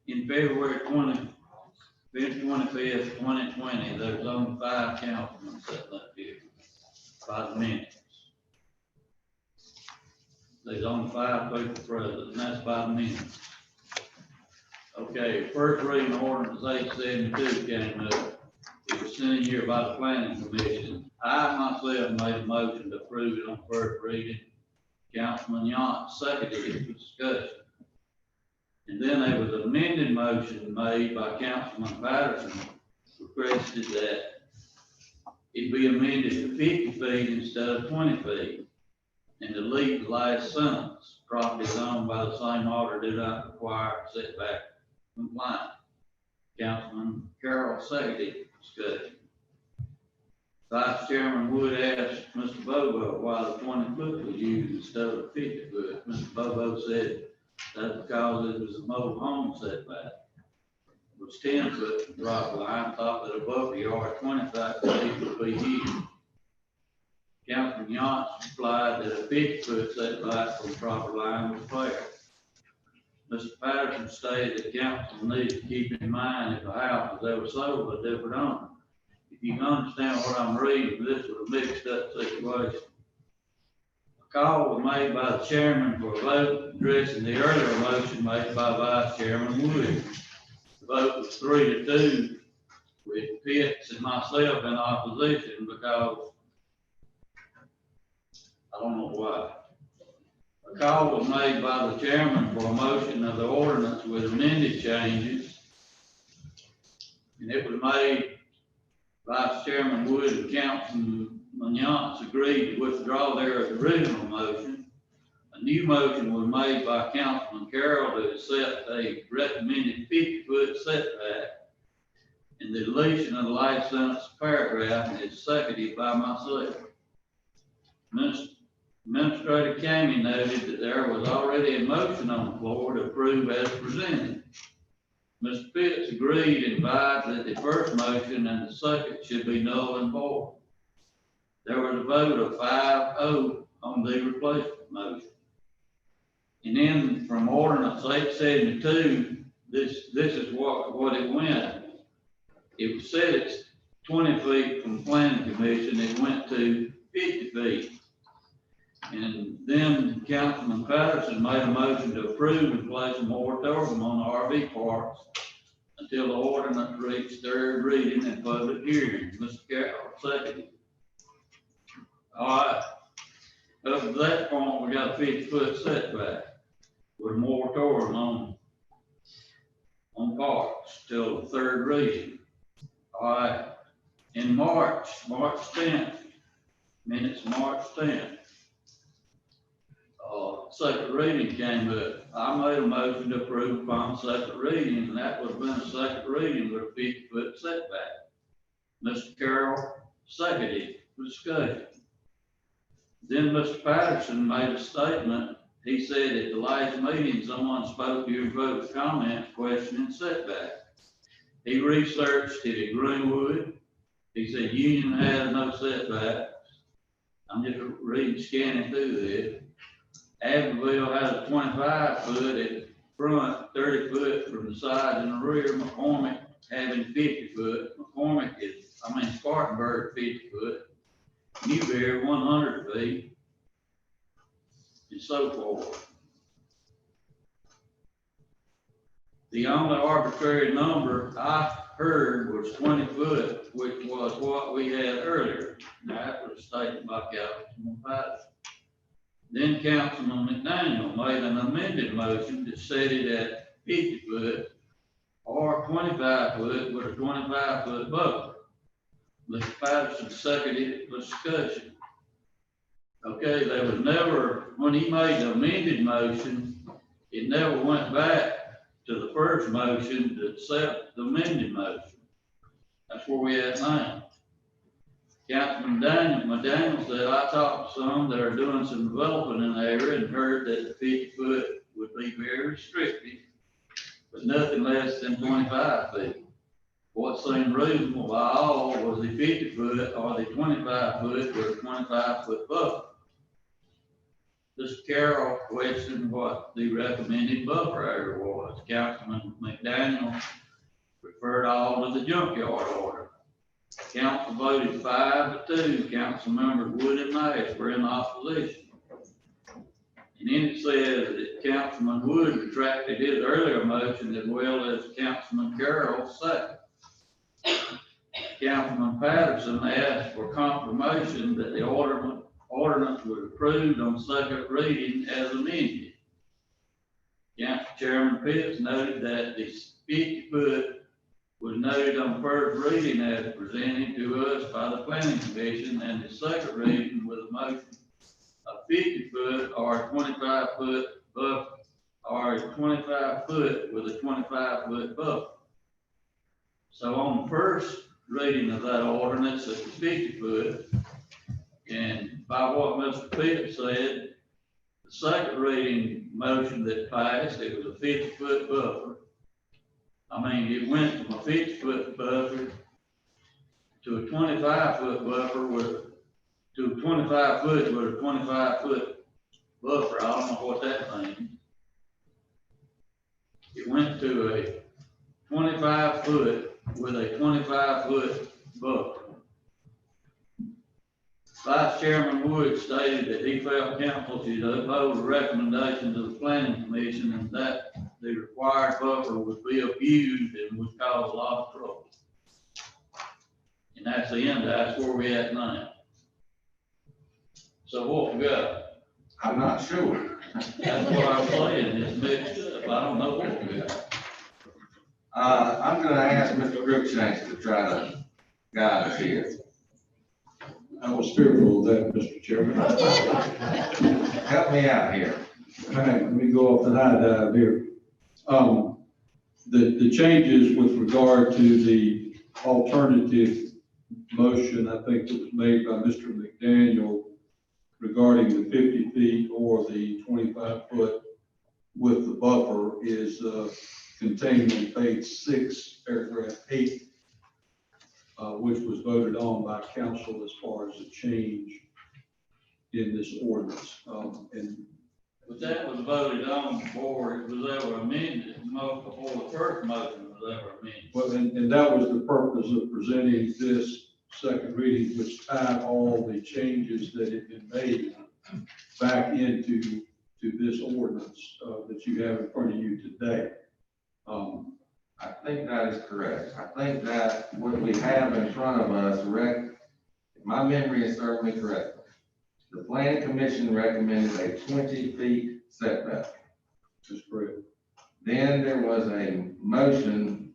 In February 25th, 2020, there was only 5 councilmen sitting up here by the minutes. There's only 5 people present, and that's by the minutes. Okay, first reading ordinance 872 came up. It was sent in here by the planning commission. I myself made a motion to approve it on first reading. Councilman Yant seconded it for discussion. And then there was an amended motion made by Councilman Patterson, requested that it be amended to 50 feet instead of 20 feet. And to leave the last sentence, properties owned by the same owner do not require setback compliance. Councilman Carroll seconded discussion. Vice Chairman Wood asked Mr. Bobo why the 20-foot was used instead of 50-foot. Mr. Bobo said that's because it was a mobile home setback. It was 10-foot from property line, thought that above the yard, 25 feet would be used. Councilman Yance replied that a 50-foot setback from property line was fair. Mr. Patterson stated that council needs to keep in mind if a house was ever sold by a different owner. If you can understand what I'm reading, this was a mixed up situation. A call was made by the chairman for a vote addressing the earlier motion made by Vice Chairman Wood. The vote was 3-2 with Pitts and myself in opposition because I don't know why. A call was made by the chairman for a motion of the ordinance with amended changes. And it was made, Vice Chairman Wood and Councilman Yance agreed to withdraw their original motion. A new motion was made by Councilman Carroll to accept a recommended 50-foot setback. And the deletion of the last sentence paragraph is seconded by myself. Administrator Kamey noted that there was already a motion on the floor to approve as presented. Mr. Pitts agreed and advised that the first motion and the second should be null and void. There was a vote of 5-0 on the replacement motion. And then from ordinance 872, this is what it went. It was said it's 20 feet from the planning commission, it went to 50 feet. And then Councilman Patterson made a motion to approve and place a moratorium on the RV parks until the ordinance reached third reading and public hearing. Mr. Carroll seconded. All right. Up to that point, we got a 50-foot setback with a moratorium on parks till the third reading. All right. In March 10th, minutes March 10th. second reading came up. I made a motion to approve upon second reading, and that would have been a second reading with a 50-foot setback. Mr. Carroll seconded for discussion. Then Mr. Patterson made a statement. He said at the last meeting, someone spoke to your vote comment questioning setback. He researched it at Greenwood. He said Union had no setbacks. I'm just scanning through this. Abbeville has a 25-foot at front, 30-foot from the side and the rear. McCormick having 50-foot. Spartanburg 50-foot. Newberry 100 feet. And so forth. The only arbitrary number I heard was 20 foot, which was what we had earlier. Now, that was stated by Councilman Patterson. Then Councilman McDaniel made an amended motion that set it at 50 foot or 25 foot with a 25-foot buffer. Mr. Patterson seconded it for discussion. Okay, there was never, when he made the amended motion, it never went back to the first motion to accept the amended motion. That's where we at now. Councilman McDaniel said, I talked to some that are doing some development in the area and heard that the 50-foot would be very restricted, but nothing less than 25 feet. What seemed reasonable by all was the 50-foot or the 25-foot with a 25-foot buffer. Mr. Carroll questioned what the recommended buffer area was. Councilman McDaniel referred all to the junkyard order. Council voted 5-2. Council members Wood and Nash were in opposition. And then it says that Councilman Wood retracted his earlier motion as well as Councilman Carroll's second. Councilman Patterson asked for confirmation that the ordinance was approved on second reading as amended. Council Chairman Pitts noted that the 50-foot was noted on first reading as presented to us by the Planning Commission, and the second reading was a motion of 50-foot or 25-foot buffer, or 25-foot with a 25-foot buffer. So on the first reading of that ordinance, it was 50-foot, and by what Mr. Pitts said, the second reading motion that passed, it was a 50-foot buffer. It went from a 50-foot buffer to a 25-foot buffer to a 25-foot with a 25-foot buffer. I don't know what that means. It went to a 25-foot with a 25-foot buffer. Vice Chairman Wood stated that he felt council should uphold the recommendations of the Planning Commission and that the required buffer would be abused and would cause a lot of trouble. And that's the end, that's where we're at now. So what we got? I'm not sure. That's what I'm saying, it's mixed up, I don't know what we got. I'm gonna ask Mr. Cruikshanks to try to guide us here. I was fearful of that, Mr. Chairman. Help me out here. All right, let me go off the high dive here. The changes with regard to the alternative motion, I think that was made by Mr. McDaniel regarding the 50 feet or the 25-foot with the buffer is contained on page 6, paragraph 8, which was voted on by council as far as a change in this ordinance. But that was voted on before it was ever amended, before the first motion was ever amended. Well, and that was the purpose of presenting this second reading, which tied all the changes that had been made back into this ordinance that you have in front of you today. I think that is correct. I think that what we have in front of us, if my memory is serving me correctly, the Planning Commission recommended a 20 feet setback. That's correct. Then there was a motion,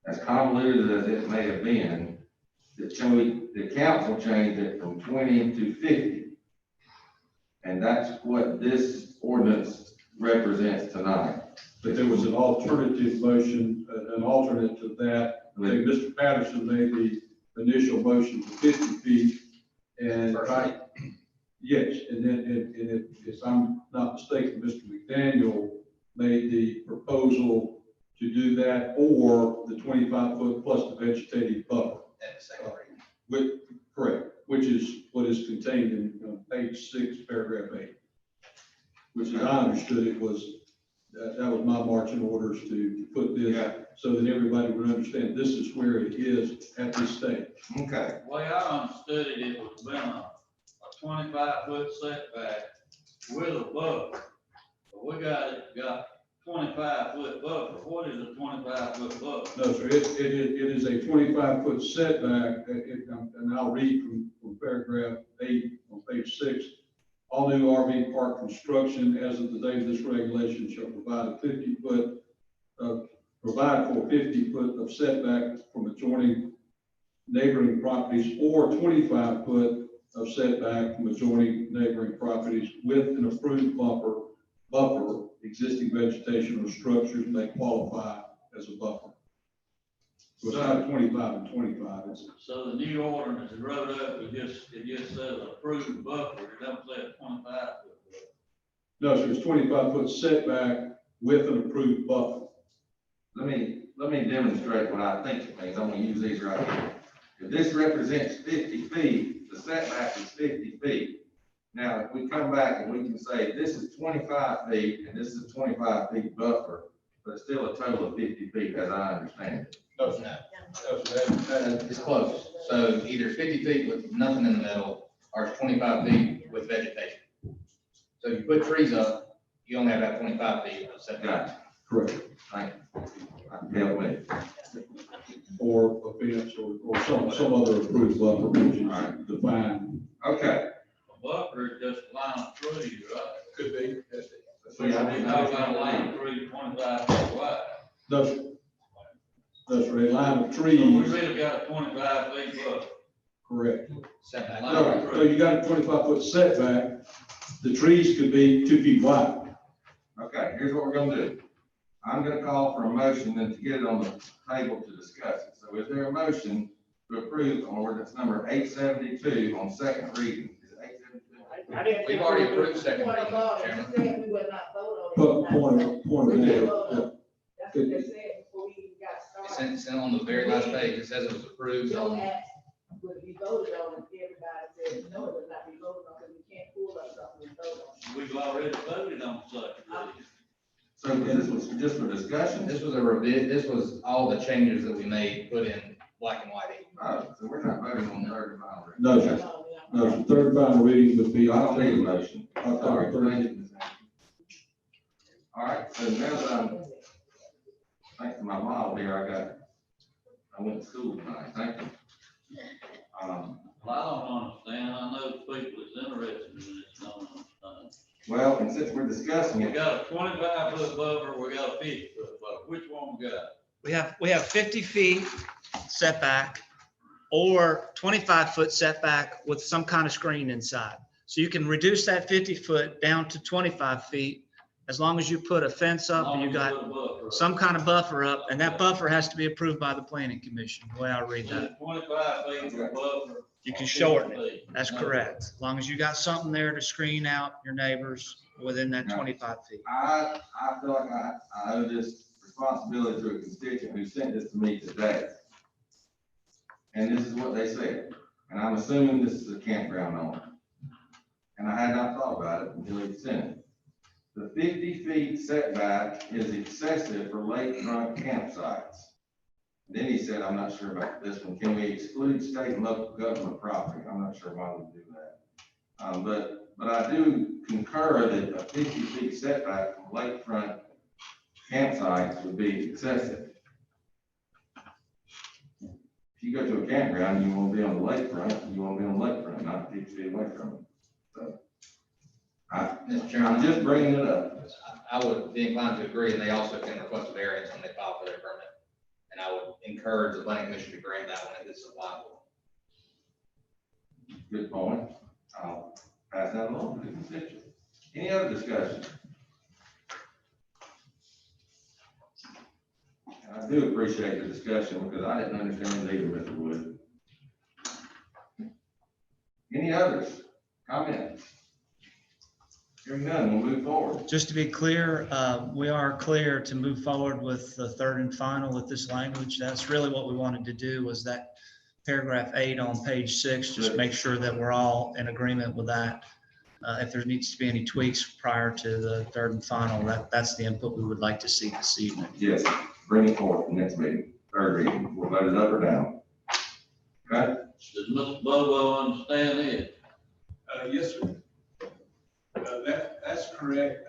as convoluted as it may have been, that the council changed it from 20 to 50. And that's what this ordinance represents tonight. But there was an alternative motion, an alternate to that. I think Mr. Patterson made the initial motion for 50 feet. And Right. yes, and then, and if I'm not mistaken, Mr. McDaniel made the proposal to do that or the 25-foot plus the vegetative buffer. At the second reading. Correct, which is what is contained in page 6, paragraph 8. Which as I understood it was, that was my marching orders to put this, so that everybody would understand this is where it is at this stage. Okay. The way I understood it, it was been a 25-foot setback with a buffer. But we got 25-foot buffer. What is a 25-foot buffer? No, sir, it is a 25-foot setback, and I'll read from paragraph 8 on page 6. All new RV park construction as of the date of this regulation shall provide for 50 foot of setback from adjoining neighboring properties or 25 foot of setback from adjoining neighboring properties with an approved buffer, existing vegetation or structures may qualify as a buffer. So it's not 25 and 25, it's, So the new ordinance that wrote up, it just says approved buffer, it doesn't say a 25-foot buffer. no, sir, it's 25 foot setback with an approved buffer. Let me demonstrate what I think it means. I'm gonna use these right here. If this represents 50 feet, the setback is 50 feet. Now, if we come back and we can say this is 25 feet and this is a 25 feet buffer, but it's still a total of 50 feet as I understand it. No, it's close. So either 50 feet with nothing in the middle, or it's 25 feet with vegetation. So you put trees up, you only have that 25 feet of setback. Correct. Thank you. I can help with it. Or a fence or some other approved buffer, which is defined. Okay. A buffer is just a line of trees, right? Could be. So y'all We need talk to- about a line of trees 25 feet wide. Thus, a line of So we trees, really got a 25 feet buffer. correct. Setback. No, you got a 25 foot setback, the trees could be 2 feet wide. Okay, here's what we're gonna do. I'm gonna call for a motion and to get it on the table to discuss it. So is there a motion to approve on ordinance number 872 on second reading? Is it 872? We've already approved second reading, Mr. Chairman. We would not vote on it. Point of order. That's what they said before we even got started. It's on the very last page. It says it was approved Don't on. ask, would it be voted on, and everybody said, no, it would not be voted on, because we can't pull up something and vote on it. We've already voted on second reading. So this was just for discussion? This was a revision, this was all the changes that we made, put in black and white ink. Oh, so we're not voting on third and final reading? No, sir. No, the third and final reading would be. I don't need a motion. October 30th. All right, so now that I'm, thanks to my model here, I went to school tonight, thank you. Well, I don't understand. I know the people that's interested in this don't understand. Well, and since we're discussing We it, got a 25-foot buffer, we got a 50-foot buffer. Which one we got? We have 50 feet setback or 25-foot setback with some kind of screen inside. So you can reduce that 50 foot down to 25 feet as long as you put a fence up and you got some kind of buffer up, and that buffer has to be approved by the planning commission, the way I read that. 25 feet of buffer. You can shorten it. That's correct. As long as you got something there to screen out your neighbors within that 25 feet. I feel like I owe this responsibility to a constituent who sent this to me today. And this is what they said, and I'm assuming this is a campground owner. And I had not thought about it until he sent it. The 50 feet setback is excessive for lakefront campsites. Then he said, I'm not sure about this one, can we exclude state and local government property? I'm not sure why we do that. But I do concur that a 50 feet setback from lakefront campsites would be excessive. If you go to a campground, you want to be on the lakefront, you want to be on the lakefront, not 50 feet away from it. So Mr. Chairman, I'm just bringing it up. I would be inclined to agree, and they also can request a variance when they file for their permit. And I would encourage the planning commission to grant that when it gets applied for. Good point. I'll pass that along to the constituents. Any other discussion? And I do appreciate the discussion because I didn't understand it either, Mr. Wood. Any others? Comments? Hearing none, we'll move forward. Just to be clear, we are clear to move forward with the third and final with this language. That's really what we wanted to do, was that paragraph 8 on page 6, just make sure that we're all in agreement with that. If there needs to be any tweaks prior to the third and final, that's the input we would like to see this evening. Yes, bring it forward for the next meeting, third reading. We'll vote it up or down. Okay? Does Mr. Bobo understand it? Yes, sir. That's correct.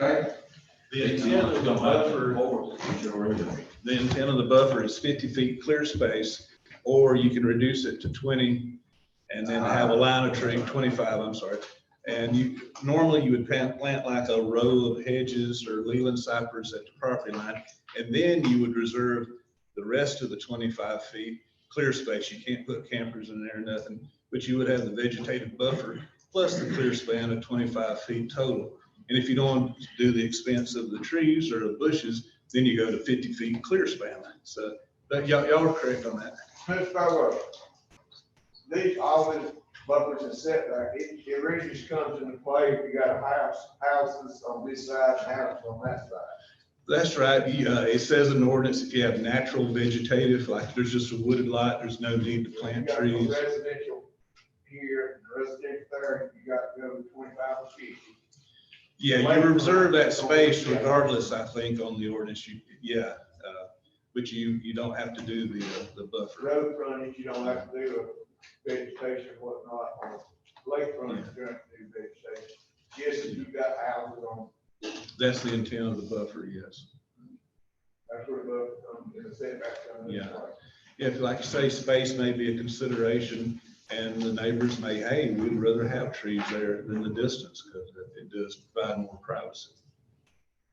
Okay? The intent of the buffer is 50 feet clear space, or you can reduce it to 20 and then have a line of tree, 25, I'm sorry. And normally you would plant like a row of hedges or Leland cypress at the property line, and then you would reserve the rest of the 25 feet clear space. You can't put campers in there, nothing, but you would have the vegetative buffer plus the clear span of 25 feet total. And if you don't want to do the expense of the trees or the bushes, then you go to 50 feet clear span. So y'all are correct on that. Mr. Bobo, all these buffers and setback, it really just comes into play if you got houses on this side and houses on that side. That's right. It says in the ordinance, if you have natural vegetative, like there's just a wooded lot, there's no need to plant You got trees. residential here, residential there, you got to go to 25 or 50. Yeah, you reserve that space regardless, I think, on the ordinance. But you don't have to do the buffer. Road frontage, you don't have to do a vegetation and whatnot. On lakefront, you don't have to do vegetation. Yes, if you got houses on, That's the intent of the buffer, yes. that's where the buffer comes in, the setback comes into Yeah. play. If, like you say, space may be a consideration, and the neighbors may, hey, we'd rather have trees there than the distance, because it does provide more privacy.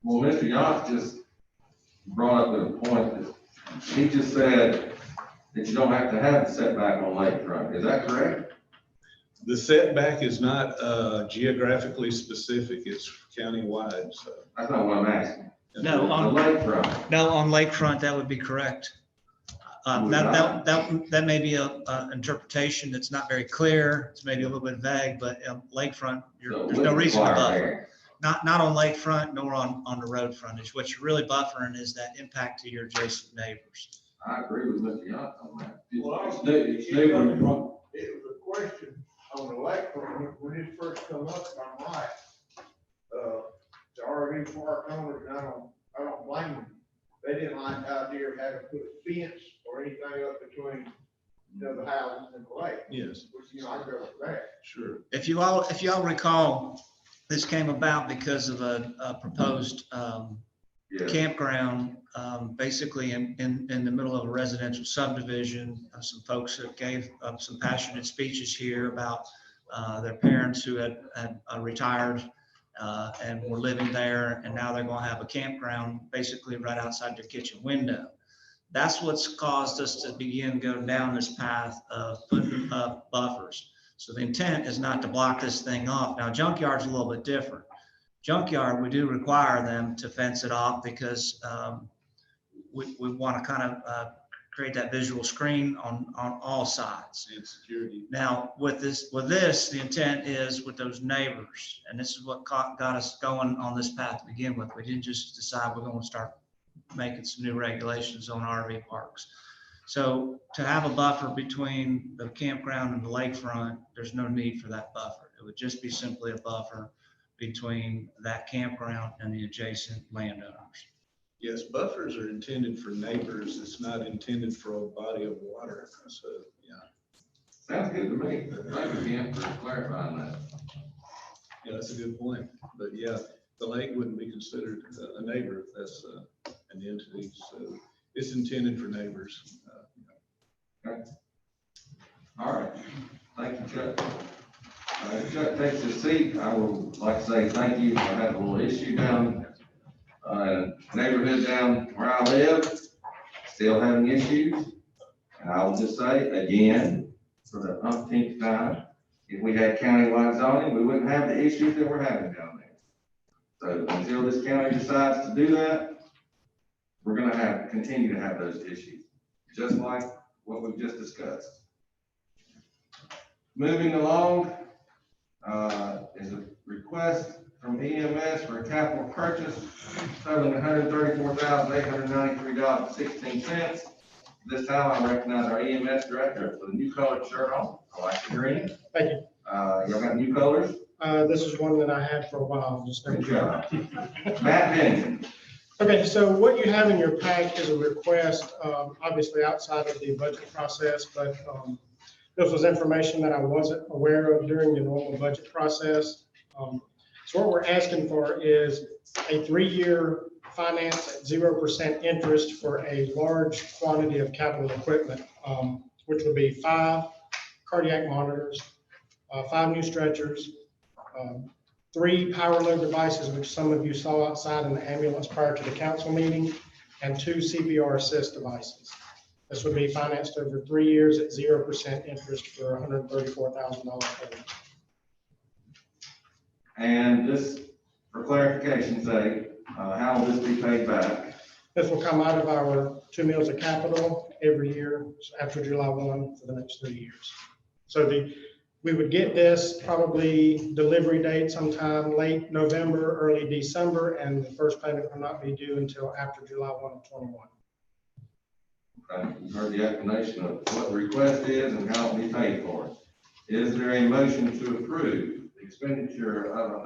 Well, Mr. Yance just brought up a point that he just said that you don't have to have the setback on lakefront. Is that correct? The setback is not geographically specific, it's countywide, so. That's not what I'm asking. No, The on lakefront. No, on lakefront, that would be correct. That may be a interpretation that's not very clear. It's maybe a little bit vague, but lakefront, So there's no reason to require buffer. variance. Not on lakefront nor on the road frontage. What you're really buffering is that impact to your adjacent neighbors. I agree with Mr. Yance on that. Well, Stay it from the front. was a question on the lakefront, when it first come up, if I'm right. The RV park owners, and I don't blame them. They didn't like the idea of having to put a fence or anything up between, the houses and the lake. Yes, Which, I go with that. sure. If you all recall, this came about because of a proposed Yeah. campground, basically in the middle of a residential subdivision. Some folks that gave some passionate speeches here about their parents who had retired and were living there, and now they're going to have a campground basically right outside their kitchen window. That's what's caused us to begin going down this path of putting up buffers. So the intent is not to block this thing off. Now, junkyard's a little bit different. Junkyard, we do require them to fence it off because we want to kind of create that visual screen on all sides. And security. Now, with this, the intent is with those neighbors, and this is what got us going on this path to begin with. We didn't just decide we're going to start making some new regulations on RV parks. So to have a buffer between the campground and the lakefront, there's no need for that buffer. It would just be simply a buffer between that campground and the adjacent landowners. Yes, buffers are intended for neighbors. It's not intended for a body of water. So, yeah. Sounds good to me. Thank you, Ken, for clarifying that. Yeah, that's a good point. But yeah, the lake wouldn't be considered a neighbor if that's an entity. So it's intended for neighbors. Okay. All right. Thank you, Chuck. If Chuck takes his seat, I would like to say thank you. I had a little issue down neighborhood down where I live, still having issues. And I will just say again, for the umpteenth time. If we had countywide zoning, we wouldn't have the issues that we're having down there. So until this county decides to do that, we're gonna continue to have those issues, just like what we've just discussed. Moving along, is a request from EMS for a capital purchase totaling $134,893.16. This time I recognize our EMS director with a new colored shirt on. I like the green. Thank you. Y'all got new colors? This is one that I had for a while, just never. Good job. Matt Benson. Okay, so what you have in your pack is a request, obviously outside of the budget process, but this was information that I wasn't aware of during the normal budget process. So what we're asking for is a 3-year finance at 0% interest for a large quantity of capital equipment, which would be 5 cardiac monitors, 5 new stretchers, 3 power load devices, which some of you saw outside in the ambulance prior to the council meeting, and 2 CPR assist devices. This would be financed over 3 years at 0% interest for $134,000 payment. And this, for clarification's sake, how will this be paid back? This will come out of our 2 mills of capital every year after July 1 for the next 3 years. So we would get this probably delivery date sometime late November, early December, and the first payment will not be due until after July 1 of 21. Okay, you heard the explanation of what the request is and how it will be paid for. Is there a motion to approve the expenditure of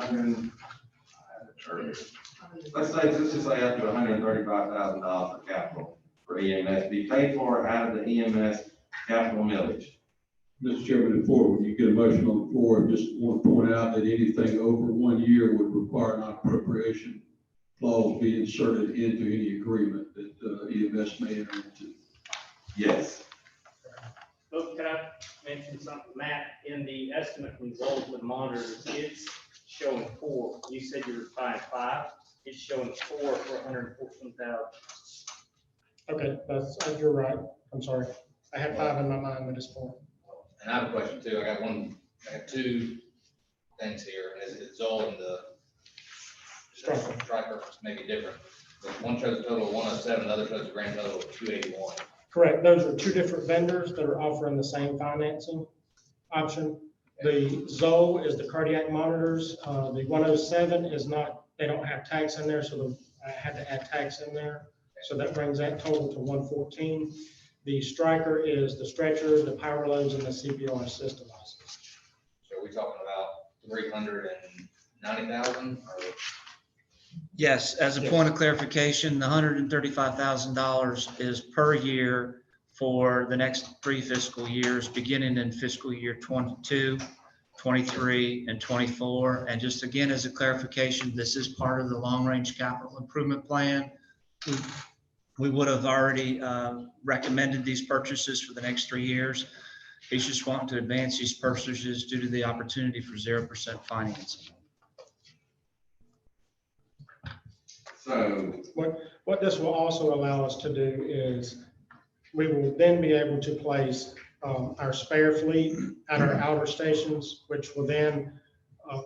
let's just say up to $135,000 for capital for EMS be paid for out of the EMS capital millage? Mr. Chairman, before you get a motion on the floor, I just want to point out that anything over 1 year would require an appropriation clause be inserted into any agreement that EMS may enter into. Yes. Look, can I mention something, Matt? In the estimate from Zoll for the monitors, it's showing 4. You said you were buying 5. It's showing 4 for $114,000. Okay, you're right. I'm sorry. I had 5 in my mind, but it's 4. And I have a question too. I got 2 things here, and it's all in the striker, maybe different. But one shows a total of 107, another shows a grand total of 281. Correct. Those are 2 different vendors that are offering the same financing option. The Zoll is the cardiac monitors. The 107 is not, they don't have tax in there, so I had to add tax in there. So that brings that total to 114. The striker is the stretcher, the power loads, and the CPR assist devices. So are we talking about 390,000 or? Yes, as a point of clarification, the $135,000 is per year for the next 3 fiscal years, beginning in fiscal year 22, 23, and 24. And just again, as a clarification, this is part of the long-range capital improvement plan. We would have already recommended these purchases for the next 3 years. He's just wanting to advance these purchases due to the opportunity for 0% financing. So what this will also allow us to do is we will then be able to place our spare fleet at our outer stations, which will then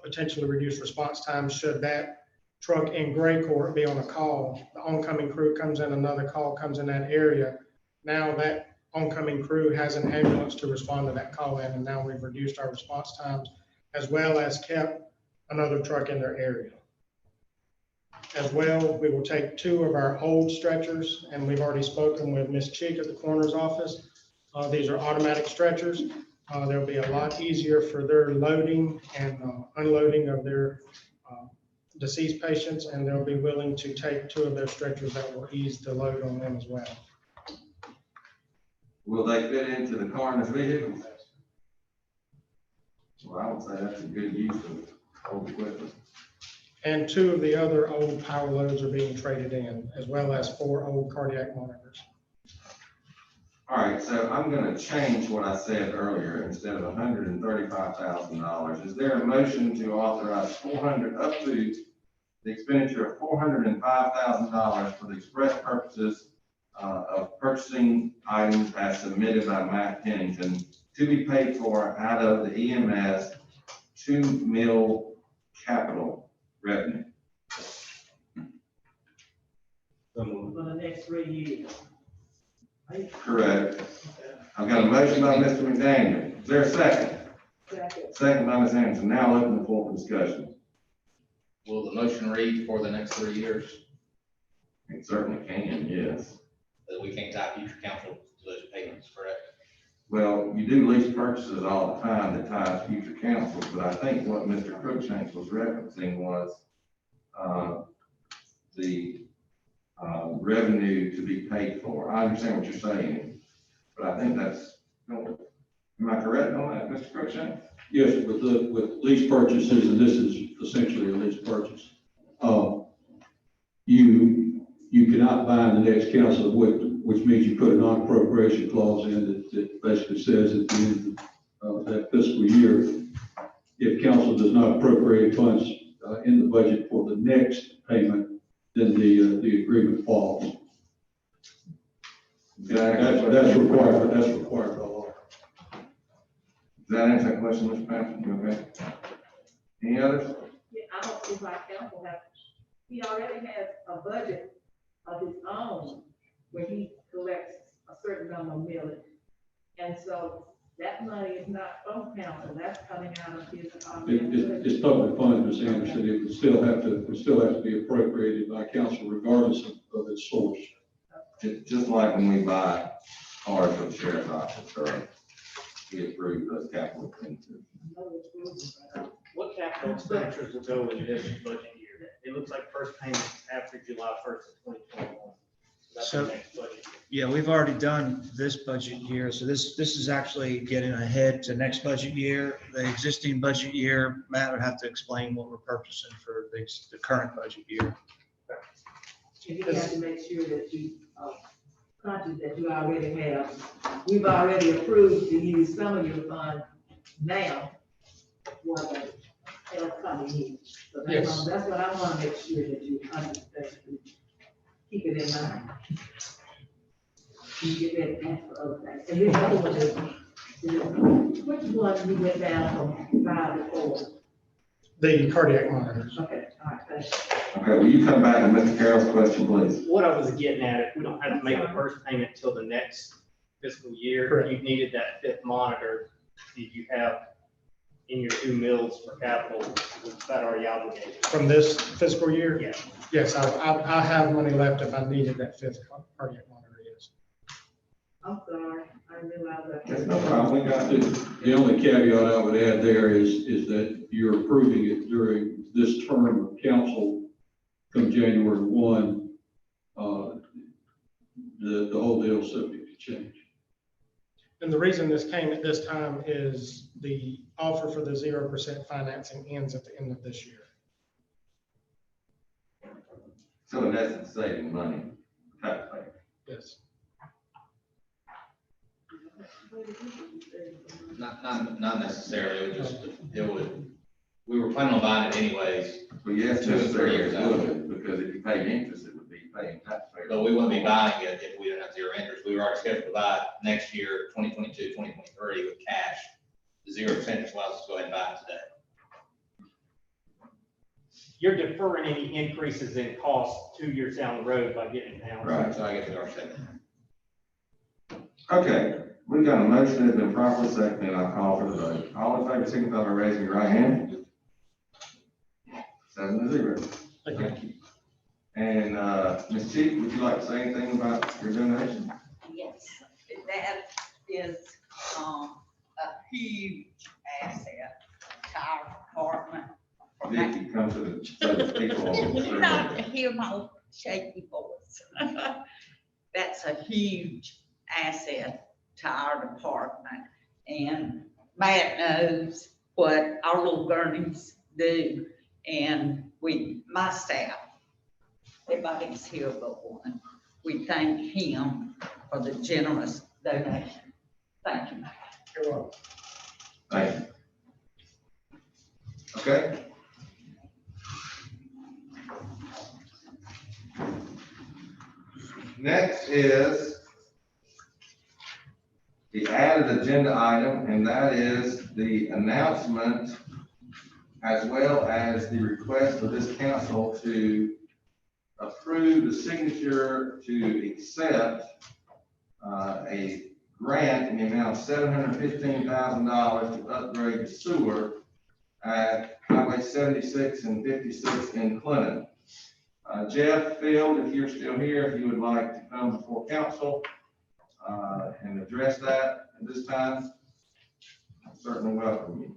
potentially reduce response time should that truck in Gray Court be on a call. The oncoming crew comes in, another call comes in that area. Now that oncoming crew has an ambulance to respond to that call in, and now we've reduced our response times as well as kept another truck in their area. As well, we will take 2 of our old stretchers, and we've already spoken with Ms. Cheek at the coroner's office. These are automatic stretchers. They'll be a lot easier for their loading and unloading of their deceased patients, and they'll be willing to take 2 of their stretchers that will ease the load on them as well. Will they fit into the coroner's vehicle? Well, I would say that's a good use of old equipment. And 2 of the other old power loads are being traded in, as well as 4 old cardiac monitors. All right, so I'm gonna change what I said earlier. Instead of $135,000, is there a motion to authorize up to the expenditure of $405,000 for the express purposes of purchasing items as submitted by Matt Pennington to be paid for out of the EMS 2 mil capital revenue. For the next 3 years. Correct. I've got a motion by Mr. McDaniel. Is there a second? Second by Ms. Anderson. Now open the floor for discussion. Will the motion read for the next 3 years? It certainly can, yes. That we can't tie future council to those payments, correct? Well, you do lease purchases all the time that ties future councils, but I think what Mr. Cruikshanks was referencing was, the, revenue to be paid for. I understand what you're saying, but I think that's, am I correct on that, Mr. Cruikshanks? Yes, with lease purchases, and this is essentially a lease purchase, you cannot bind the next council, which means you put a non-appropriation clause in that basically says at the end of that fiscal year, if council does not appropriate funds in the budget for the next payment, then the agreement falls. That's required by law. Does that answer that question, Mr. Patterson? You okay? Any others? Yeah, I don't think my council has, he already has a budget of his own where he collects a certain number of millage. And so that money is not from council, that's coming out of his. It's public funds, Ms. Anderson. It would still have to be appropriated by council regardless of its source. Just like when we buy cars for the sheriff's office, or we approve those capital expenditures. What capital expenditures will go in this budget year? It looks like first payment after July 1st of 2021. That's So- the next budget. Yeah, we've already done this budget year, so this is actually getting ahead to next budget year. The existing budget year, Matt would have to explain what we're purchasing for the current budget year. And you have to make sure that you, conscious that you already have, we've already approved to use some of your funds now for the upcoming year. So Yes. that's what I want to make sure that you understand, keep it in mind. You get ready to ask for other things. And this other one is, which one you went down from 5 to 4? The cardiac monitors. Okay, all right, thanks. Okay, will you come back to Mr. Carroll's question, please? What I was getting at, if we don't have to make the first payment till the next fiscal year, Correct. you needed that fifth monitor. Did you have in your 2 mills for capital, was that already obligated? From this fiscal year? Yeah. Yes, I have money left if I needed that fifth cardiac monitor, yes. I'm sorry, I didn't realize that. That's no problem. We got to. The only caveat I would add there is that you're approving it during this term of council come January 1. The whole deal is subject to change. And the reason this came at this time is the offer for the 0% financing ends at the end of this year. So in essence, saving money, taxpayer. Yes. Not necessarily, we were planning on buying it anyways, Well, yes, 2 and 3 years out. because if you pay interest, it would be paying taxpayer. But we wouldn't be buying it if we didn't have 0 interest. We were already scheduled to buy it next year, 2022, 2023 with cash. The 0% just allows us to go ahead and buy it today. You're deferring any increases in cost 2 years down the road by getting it down. Right. So I guess we are saying. Okay, we've got a motion that has been properly seconded, and I'll call for the vote. All in favor, signify by raising your right hand. 7-0. Thank you. And, Ms. Chief, would you like to say anything about your donation? Yes, that is, a huge asset to our department. Vicki, come to the people. You not to hear my shaky voice. That's a huge asset to our department. And Matt knows what our little gurneys do. And my staff, everybody's here but one. We thank him for the generous donation. Thank you, Matt. You're welcome. Thank you. Okay. Next is the added agenda item, and that is the announcement as well as the request for this council to approve the signature to accept a grant in the amount of $715,000 to upgrade the sewer at Highway 76 and 56 in Clinton. Jeff Field, if you're still here, if you would like to come before council and address that at this time, I certainly welcome you.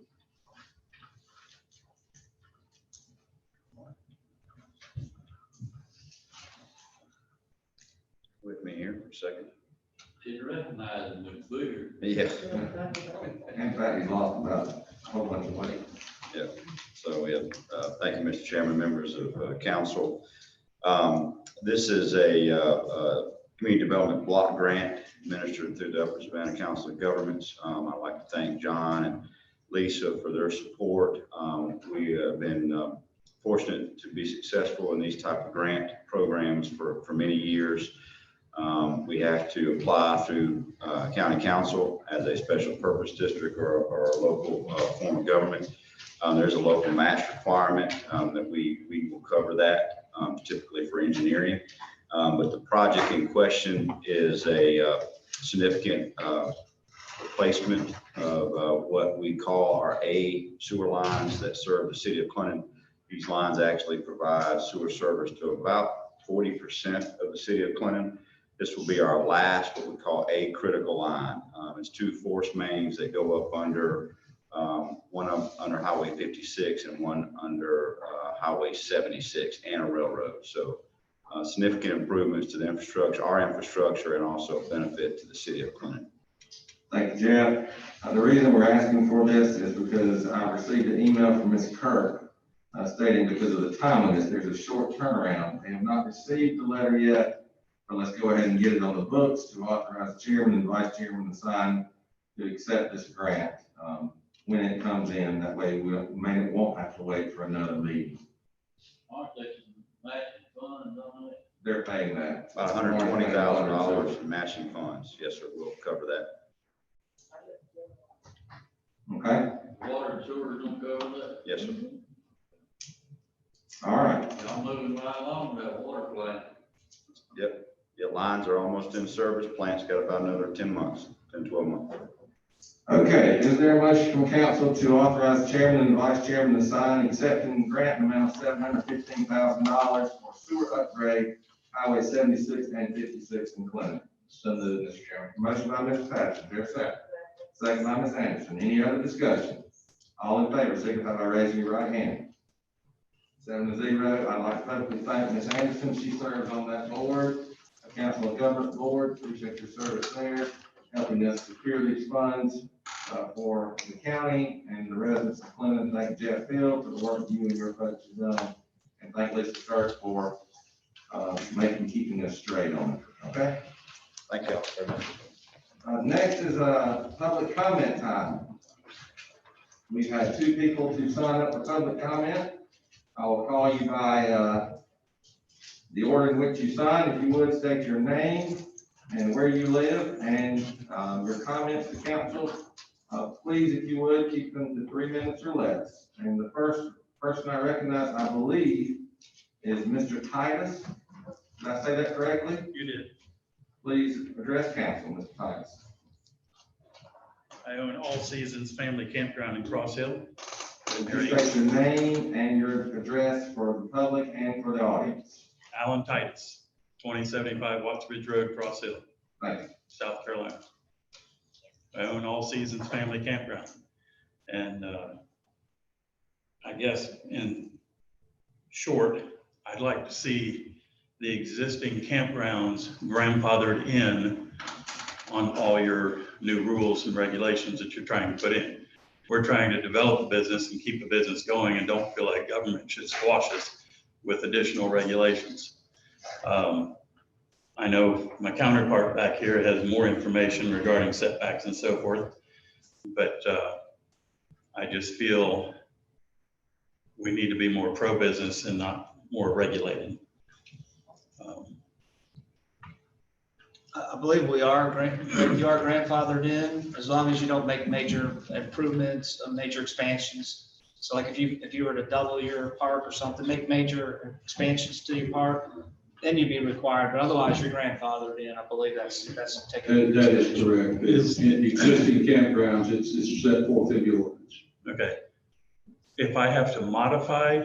With me here for a second. Did recognize him with Booger. Yeah. In fact, he lost about a whole bunch of weight. Yeah, so we have, thank you, Mr. Chairman, members of council. This is a community development block grant administered through the Upper Savannah Council of Governments. I'd like to thank John and Lisa for their support. We have been fortunate to be successful in these type of grant programs for many years. We have to apply through county council as a special purpose district or a local form of government. There's a local match requirement that we will cover that typically for engineering. But the project in question is a significant replacement of what we call our A sewer lines that serve the city of Clinton. These lines actually provide sewer service to about 40% of the city of Clinton. This will be our last, what we call a critical line. It's two force mains that go up under, one up under Highway 56 and one under Highway 76 and a railroad. So significant improvements to the infrastructure, our infrastructure, and also benefit to the city of Clinton. Thank you, Jeff. The reason we're asking for this is because I received an email from Ms. Kirk stating because of the timeliness, there's a short turnaround. They have not received the letter yet. But let's go ahead and get it on the books to authorize the chairman and vice chairman to sign to accept this grant when it comes in. That way we won't have to wait for another meeting. Aren't they matching funds on it? They're paying that. About $120,000 in matching funds. Yes, sir, we'll cover that. Okay. Water and sewer don't cover that? Yes, sir. All right. Y'all moving right along with that water plant. Yep. The lines are almost in service. Plant's got about another 10 months, 10, 12 months. Okay, is there a motion from council to authorize the chairman and vice chairman to sign accepting grant amount of $715,000 for sewer upgrade, Highway 76 and 56 in Clinton? So moved, Mr. Chairman. Motion by Mr. Patterson, there's a second. Second by Ms. Anderson. Any other discussion? All in favor, signify by raising your right hand. 7-0. I'd like to publicly thank Ms. Anderson. She serves on that board, a council of government board. Appreciate your service there, helping us secure these funds for the county and the residents of Clinton. Thank Jeff Field for the work you and your folks have done. And thank Lisa Kirk for keeping us straight on it. Okay? Thank you all very much. Next is public comment time. We've had 2 people to sign up for public comment. I will call you by the order in which you sign. If you would, state your name and where you live and your comments to council. Please, if you would, keep them to 3 minutes or less. And the first person I recognize, I believe, is Mr. Titus. Did I say that correctly? You did. Please address council, Mr. Titus. I own All Seasons Family Campground in Cross Hill. Please state your name and your address for the public and for the audience. Alan Titus, 2075 Watts Ridge Road, Cross Hill. Thank you. South Carolina. I own All Seasons Family Campground. And I guess in short, I'd like to see the existing campgrounds grandfathered in on all your new rules and regulations that you're trying to put in. We're trying to develop a business and keep a business going and don't feel like government should squash us with additional regulations. I know my counterpart back here has more information regarding setbacks and so forth, but I just feel we need to be more pro-business and not more regulated. I believe you are grandfathered in, as long as you don't make major improvements, major expansions. So like if you were to double your park or something, make major expansions to your park, then you'd be required, but otherwise you're grandfathered in. I believe that's taken. That is correct. It's in existing campgrounds, it's set forth in the ordinance. Okay. If I have to modify,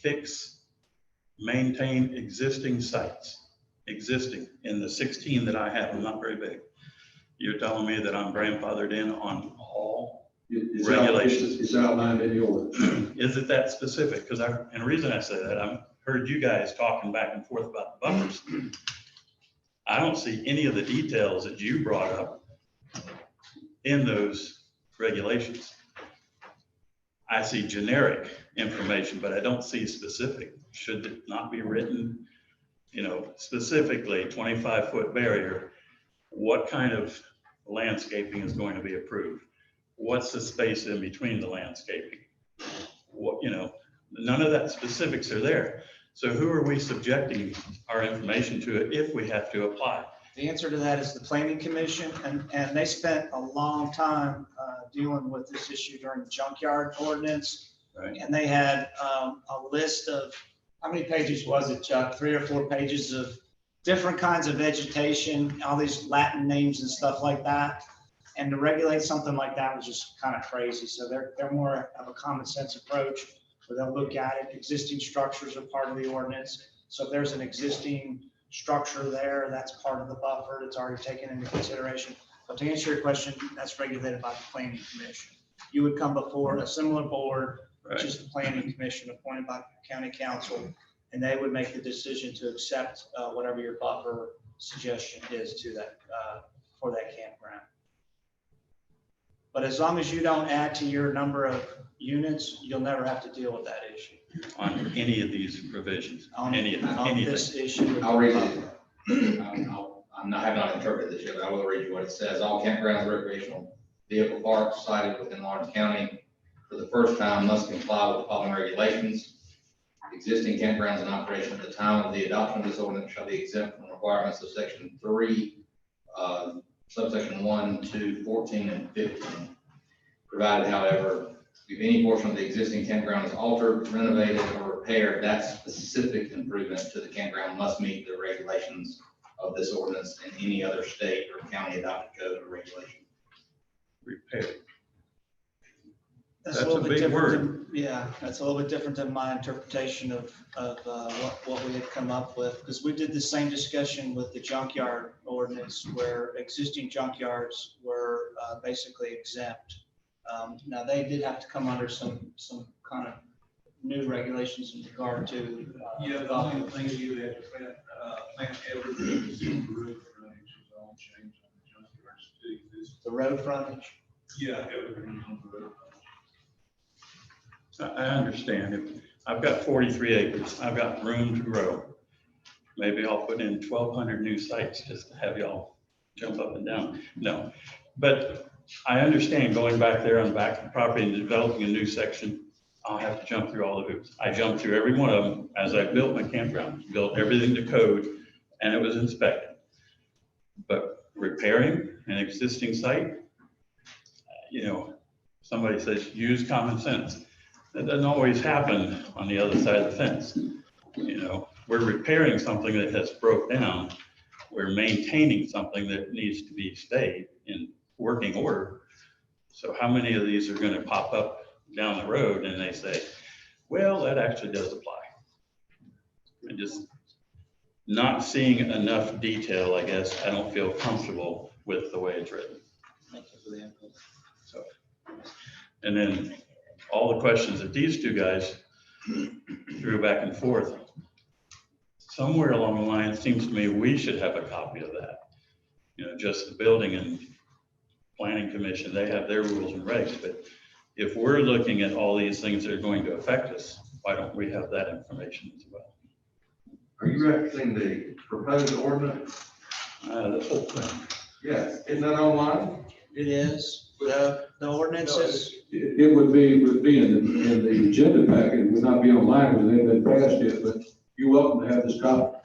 fix, maintain existing sites, existing in the 16 that I have, I'm not very big. You're telling me that I'm grandfathered in on all regulations? It's outlined in the ordinance. Is it that specific? Because and the reason I say that, I've heard you guys talking back and forth about the buffers. I don't see any of the details that you brought up in those regulations. I see generic information, but I don't see specific. Should it not be written, specifically 25-foot barrier? What kind of landscaping is going to be approved? What's the space in between the landscaping? What, none of that specifics are there. So who are we subjecting our information to if we have to apply? The answer to that is the planning commission, and they spent a long time dealing with this issue during the junkyard ordinance. Right. And they had a list of, how many pages was it, Chuck? 3 or 4 pages of different kinds of vegetation, all these Latin names and stuff like that. And to regulate something like that was just kind of crazy. So they're more of a common sense approach where they'll look at it. Existing structures are part of the ordinance. So if there's an existing structure there, that's part of the buffer that's already taken into consideration. But to answer your question, that's regulated by the planning commission. You would come before a similar board, which is the planning commission appointed by county council, and they would make the decision to accept whatever your buffer suggestion is to that, for that campground. But as long as you don't add to your number of units, you'll never have to deal with that issue. On any of these provisions, On anything. this issue. I'll read it. I have not interpreted this yet, but I will read you what it says. All campgrounds, recreational vehicle parks sited within Lawrence County for the first time must comply with the following regulations. Existing campgrounds in operation at the time of the adoption of this ordinance shall be exempt from requirements of section 3, subsection 1, 2, 14, and 15. Provided, however, if any portion of the existing campground is altered, renovated, or repaired, that specific improvement to the campground must meet the regulations of this ordinance and any other state or county adopted code or regulation. Repair. That's a little bit different. Yeah, that's a little bit different than my interpretation of what we had come up with, because we did the same discussion with the junkyard ordinance where existing junkyards were basically exempt. Now, they did have to come under some kind of new regulations in regard to. Yeah, the only thing you had to plant everything is the roof frontage is all changed on the junkyards too. The road frontage? Yeah, everything on the road. I understand. If I've got 43 acres, I've got room to grow. Maybe I'll put in 1,200 new sites just to have y'all jump up and down. No, but I understand going back there on the back of the property and developing a new section, I'll have to jump through all the hoops. I jumped through every one of them as I built my campground, built everything to code, and it was inspected. But repairing an existing site, somebody says, use common sense. That doesn't always happen on the other side of the fence. We're repairing something that has broke down. We're maintaining something that needs to be stayed in working order. So how many of these are going to pop up down the road and they say, well, that actually does apply? And just not seeing enough detail, I guess, I don't feel comfortable with the way it's written. Thank you for the input. So, and then all the questions that these two guys threw back and forth, somewhere along the line, it seems to me we should have a copy of that. Just the building and planning commission, they have their rules and regs, but if we're looking at all these things that are going to affect us, why don't we have that information as well? Are you referencing the proposed ordinance? The whole thing. Yes, isn't that online? It is. The ordinances. It would be in the agenda packet. It would not be online because it ain't been passed yet, but you're welcome to have this copy.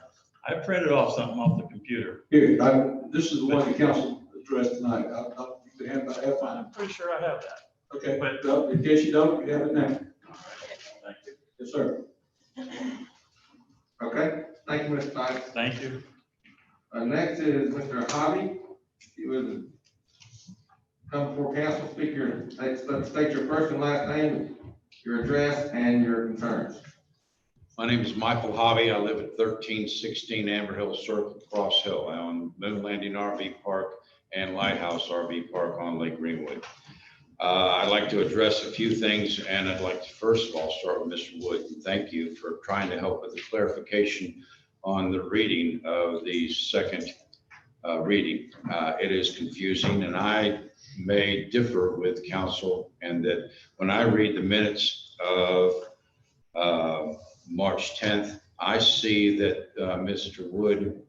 I printed off something off the computer. Here, this is the one the council addressed tonight. You can have that. I'm pretty sure I have that. Okay, well, in case you don't, you have it now. Thank you. Yes, sir. Okay, thank you, Mr. Tice. Thank you. Next is Mr. Hobby. He would come before council, state your first and last name, your address, and your concerns. My name is Michael Hobby. I live at 1316 Amber Hill Circle, Cross Hill. I own Moon Landing RV Park and Lighthouse RV Park on Lake Greenwood. I'd like to address a few things, and I'd like to first of all start with Mr. Wood. Thank you for trying to help with the clarification on the reading of the second reading. It is confusing, and I may differ with council, and that when I read the minutes of March 10th, I see that Mr. Wood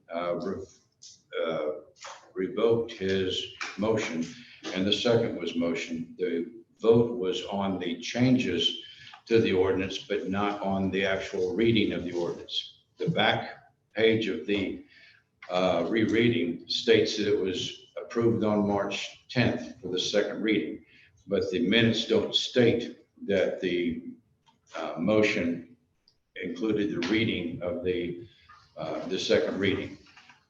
revoked his motion, and the second was motion. The vote was on the changes to the ordinance, but not on the actual reading of the ordinance. The back page of the rereading states that it was approved on March 10th for the second reading, but the minutes don't state that the motion included the reading of the second reading.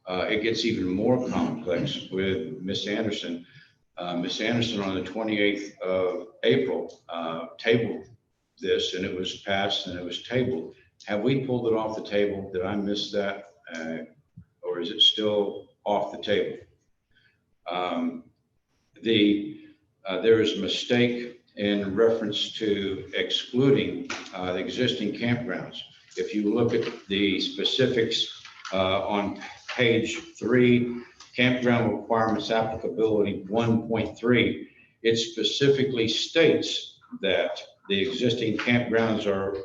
It gets even more complex with Ms. Anderson. Ms. Anderson on the 28th of April tabled this, and it was passed and it was tabled. Have we pulled it off the table? Did I miss that? Or is it still off the table? There is a mistake in reference to excluding the existing campgrounds. If you look at the specifics on page 3, campground requirements applicability 1.3, it specifically states that the existing campgrounds are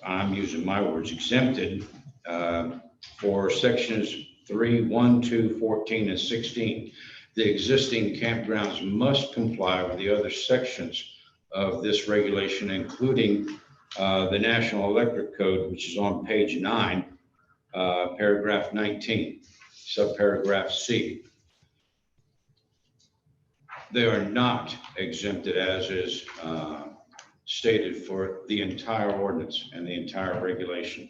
I'm using my words, exempted for sections 3, 1, 2, 14, and 16. The existing campgrounds must comply with the other sections of this regulation, including the National Electric Code, which is on page 9, paragraph 19, subparagraph C. They are not exempted as is stated for the entire ordinance and the entire regulation.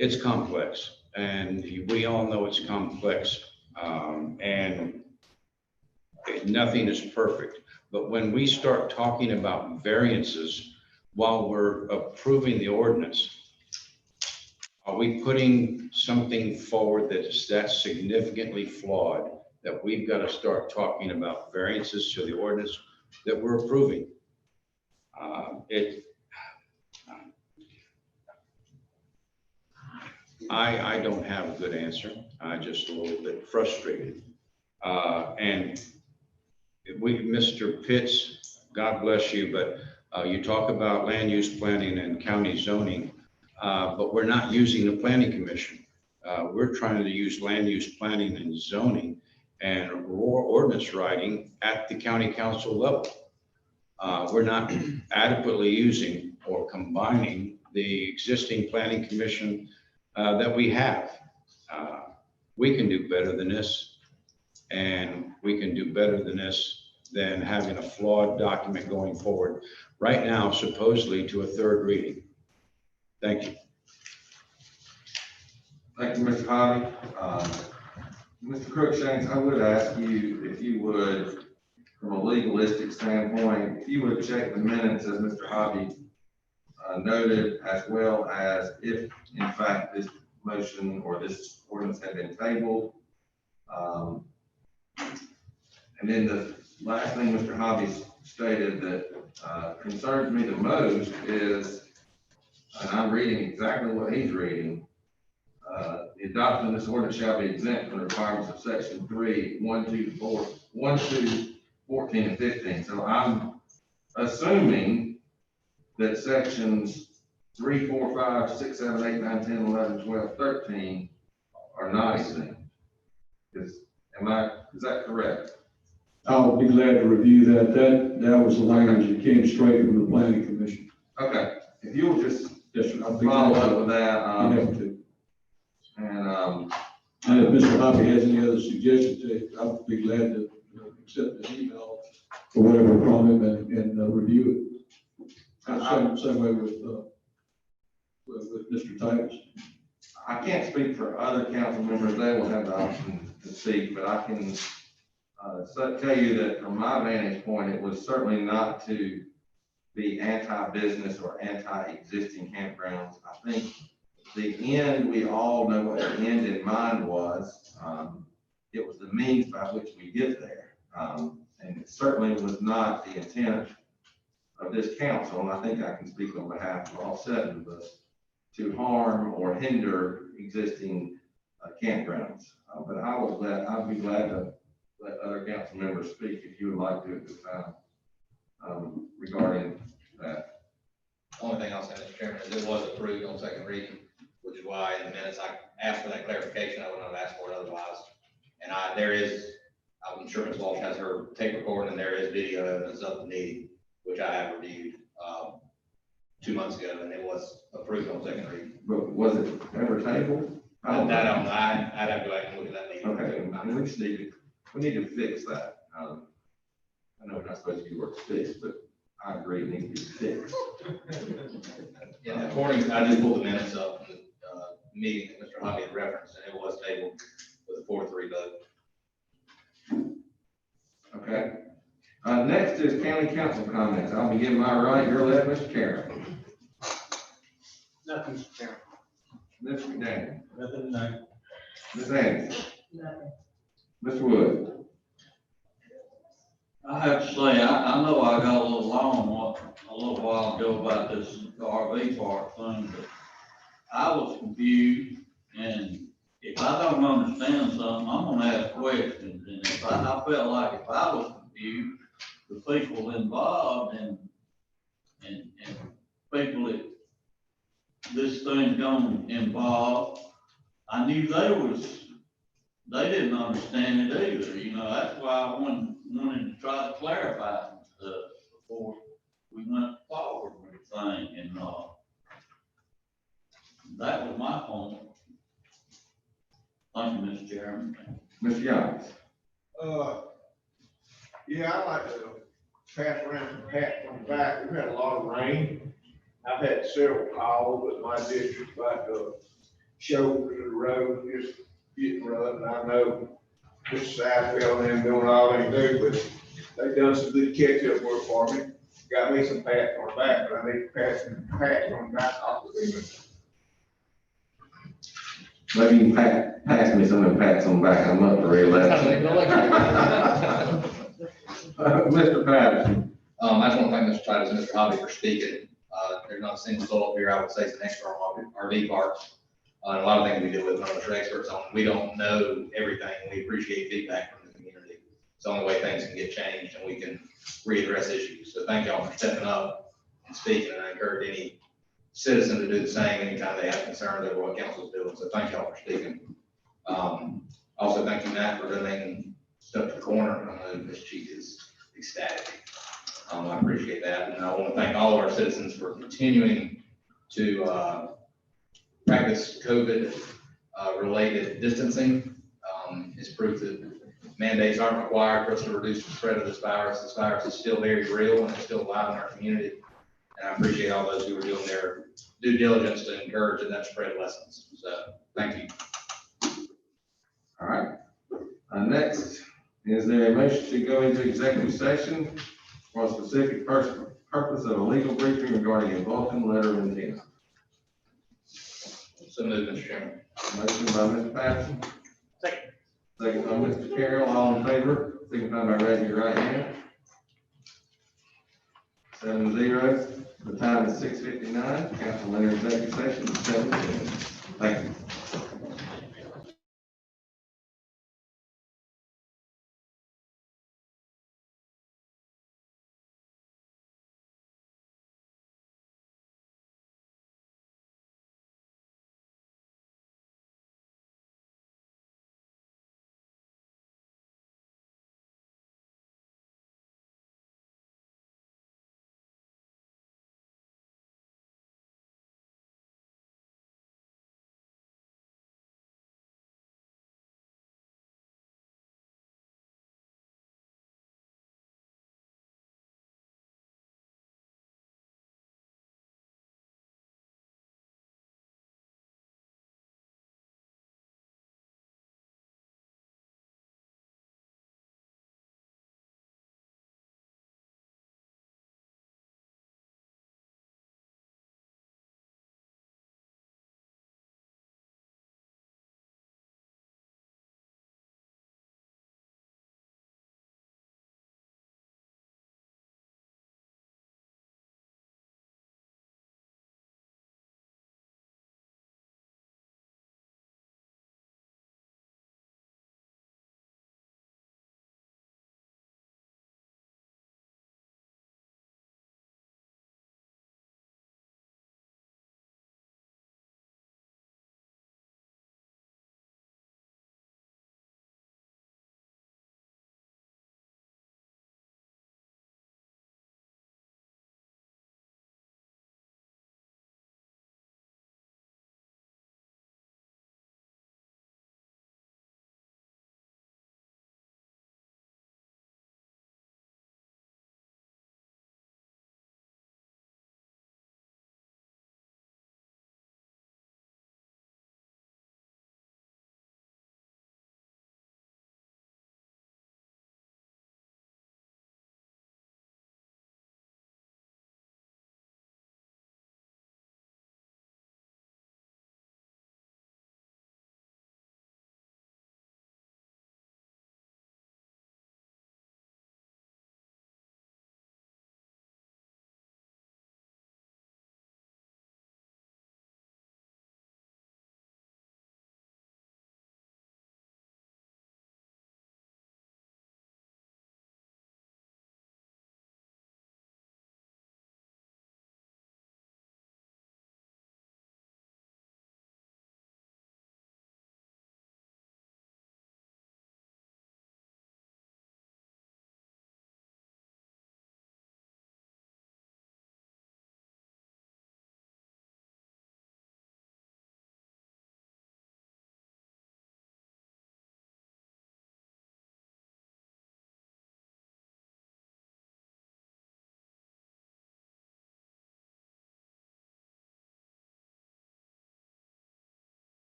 It's complex, and we all know it's complex, and nothing is perfect. But when we start talking about variances while we're approving the ordinance, are we putting something forward that is that significantly flawed that we've got to start talking about variances to the ordinance that we're approving? I don't have a good answer. I'm just a little bit frustrated. And Mr. Pitts, God bless you, but you talk about land use planning and county zoning, but we're not using the planning commission. We're trying to use land use planning and zoning and ordinance writing at the county council level. We're not adequately using or combining the existing planning commission that we have. We can do better than this, and we can do better than this than having a flawed document going forward right now, supposedly to a third reading. Thank you. Thank you, Mr. Hobby. Mr. Crookshanks, I would ask you if you would, from a legalistic standpoint, if you would check the minutes as Mr. Hobby noted, as well as if in fact this motion or this ordinance had been tabled. And then the last thing Mr. Hobby stated that concerns me the most is, and I'm reading exactly what he's reading, the adoption of this ordinance shall be exempt from the requirements of section 3, 1, 2, 4, 1, 2, 14, and 15. So I'm assuming that sections 3, 4, 5, 6, 7, 8, 9, 10, 11, 12, 13 are not exempt. Is that correct? I'll be glad to review that. That was the language that came straight from the planning commission. Okay, if you'll just Yes, sir. I'll be glad follow to. up with that, Be happy to. and, And if Mr. Hoppy has any other suggestions, I'll be glad to accept an email or whatever from him and review it. Same way with Mr. Titus. I can't speak for other council members, they will have the option to speak, but I can, tell you that from my vantage point, it was certainly not to be anti-business or anti-existing campgrounds. I think the end, we all know what the end in mind was. It was the means by which we get there. And it certainly was not the intent of this council, and I think I can speak on behalf of all seven of us, to harm or hinder existing campgrounds. But I'd be glad to let other council members speak if you would like to at this time, regarding that. Only thing I'll say, Mr. Chairman, is it was approved on second reading, which is why in the minutes I asked for that clarification. I would not have asked for it otherwise. And there is, I'm sure Ms. Walsh has her tape recording, and there is video evidence of the meeting, which I have reviewed 2 months ago, and it was approved on second reading. But was it ever tabled? I'd have to go back and look at that meeting. Okay, I mean, we need to fix that. I know we're not supposed to use the word fix, but I agree, it needs to be fixed. Yeah, according, I just pulled the minutes up from the meeting that Mr. Hobby had referenced, and it was tabled with a 4-3 vote. Okay. Next is county council comments. I'll begin my right, your left, Mr. Carroll. Nothing, Mr. Chairman. Mr. McDaniel. Nothing tonight. Ms. Anderson. Nothing. Mr. Wood. I have to say, I know I got a little a little while ago about this RV park thing, but I was confused, and if I don't understand something, I'm gonna ask questions, and if I felt like if I was confused, the people involved and people that this thing's gonna involve, I knew they didn't understand it either, you know, that's why I wanted to try to clarify some stuff before we went forward with the thing, and, that was my point. Thank you, Mr. Chairman. Mr. Yance. Yeah, I like to pass around some hats on the back. We've had a lot of rain. I've had several calls with my district about the shoulders of the road just getting rough. And I know Mr. Southfield and them doing all they do, but they've done some good catch-up work for me. Got me some pats on the back, but I need to pass some pats on the back off of them. Maybe you can pass me some of the pats on the back. I'm up for re-election. Mr. Patterson. I just want to thank Mr. Titus and Mr. Hobby for speaking. There's not a single soul up here, I would say, it's an expert on RV parks. A lot of things we deal with, none of us are experts on. We don't know everything. We appreciate feedback from the community. It's the only way things can get changed and we can readdress issues. So thank y'all for stepping up and speaking, and I encourage any citizen to do the same anytime they have concerns over what council's doing. So thank y'all for speaking. Also, thank you, Matt, for donating stuff to the corner. I know Ms. Chief is ecstatic. I appreciate that. And I want to thank all of our citizens for continuing to practice COVID related distancing. It's proof that mandates aren't required for us to reduce the spread of this virus. This virus is still very real and it's still alive in our community. And I appreciate all those who are doing their due diligence to encourage that spread lessons. So thank you. All right. Next, is there a motion to go into executive session for a specific purpose of a legal briefing regarding a Vulcan letter of intent? So moved, Mr. Chairman. Motion by Mr. Patterson. Second. Second by Mr. Carroll. All in favor, signify by raising your right hand. 7-0. The time is 6:59. Council enter executive session at 7. Thank you.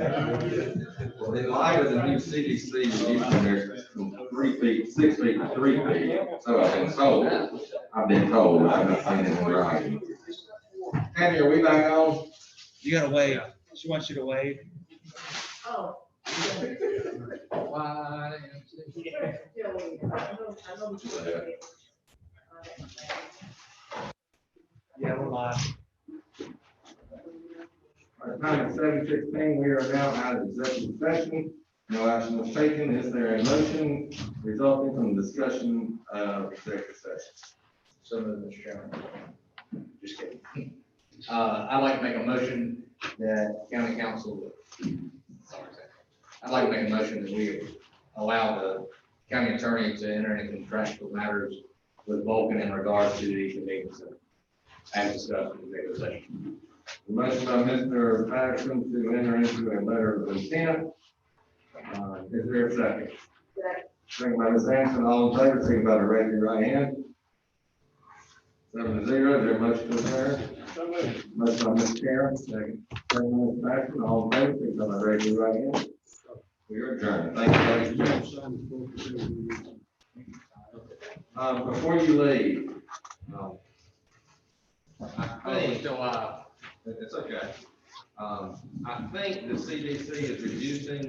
Well, in light of the new CDC reducing their from 3 feet, 6 feet to 3 feet, so I've been told, I've not seen it in writing. Tammy, are we back on? You gotta wave. She wants you to wave. Oh. Why? Yeah, we're live. Our time is 7:16, we are now out of executive session. No action was taken. Is there a motion resulting from discussion of executive session? So, Mr. Chairman. Just kidding. I'd like to make a motion that county council, I'd like to make a motion that we allow the county attorney to enter into contractual matters with Vulcan in regards to the convenience center, as discussed in executive session. Motion by Mr. Patterson to enter into a letter of intent. Is there a second? Second by Ms. Anderson, all in favor, signify by raising your right hand. 7-0, is there a motion to adjourn? Motion by Ms. Karen, second. Second by Ms. Patterson, all in favor, signify by raising your right hand. We are adjourned. Thank you, ladies and gentlemen. Before you leave, I think still live. It's okay. I think the CDC is reducing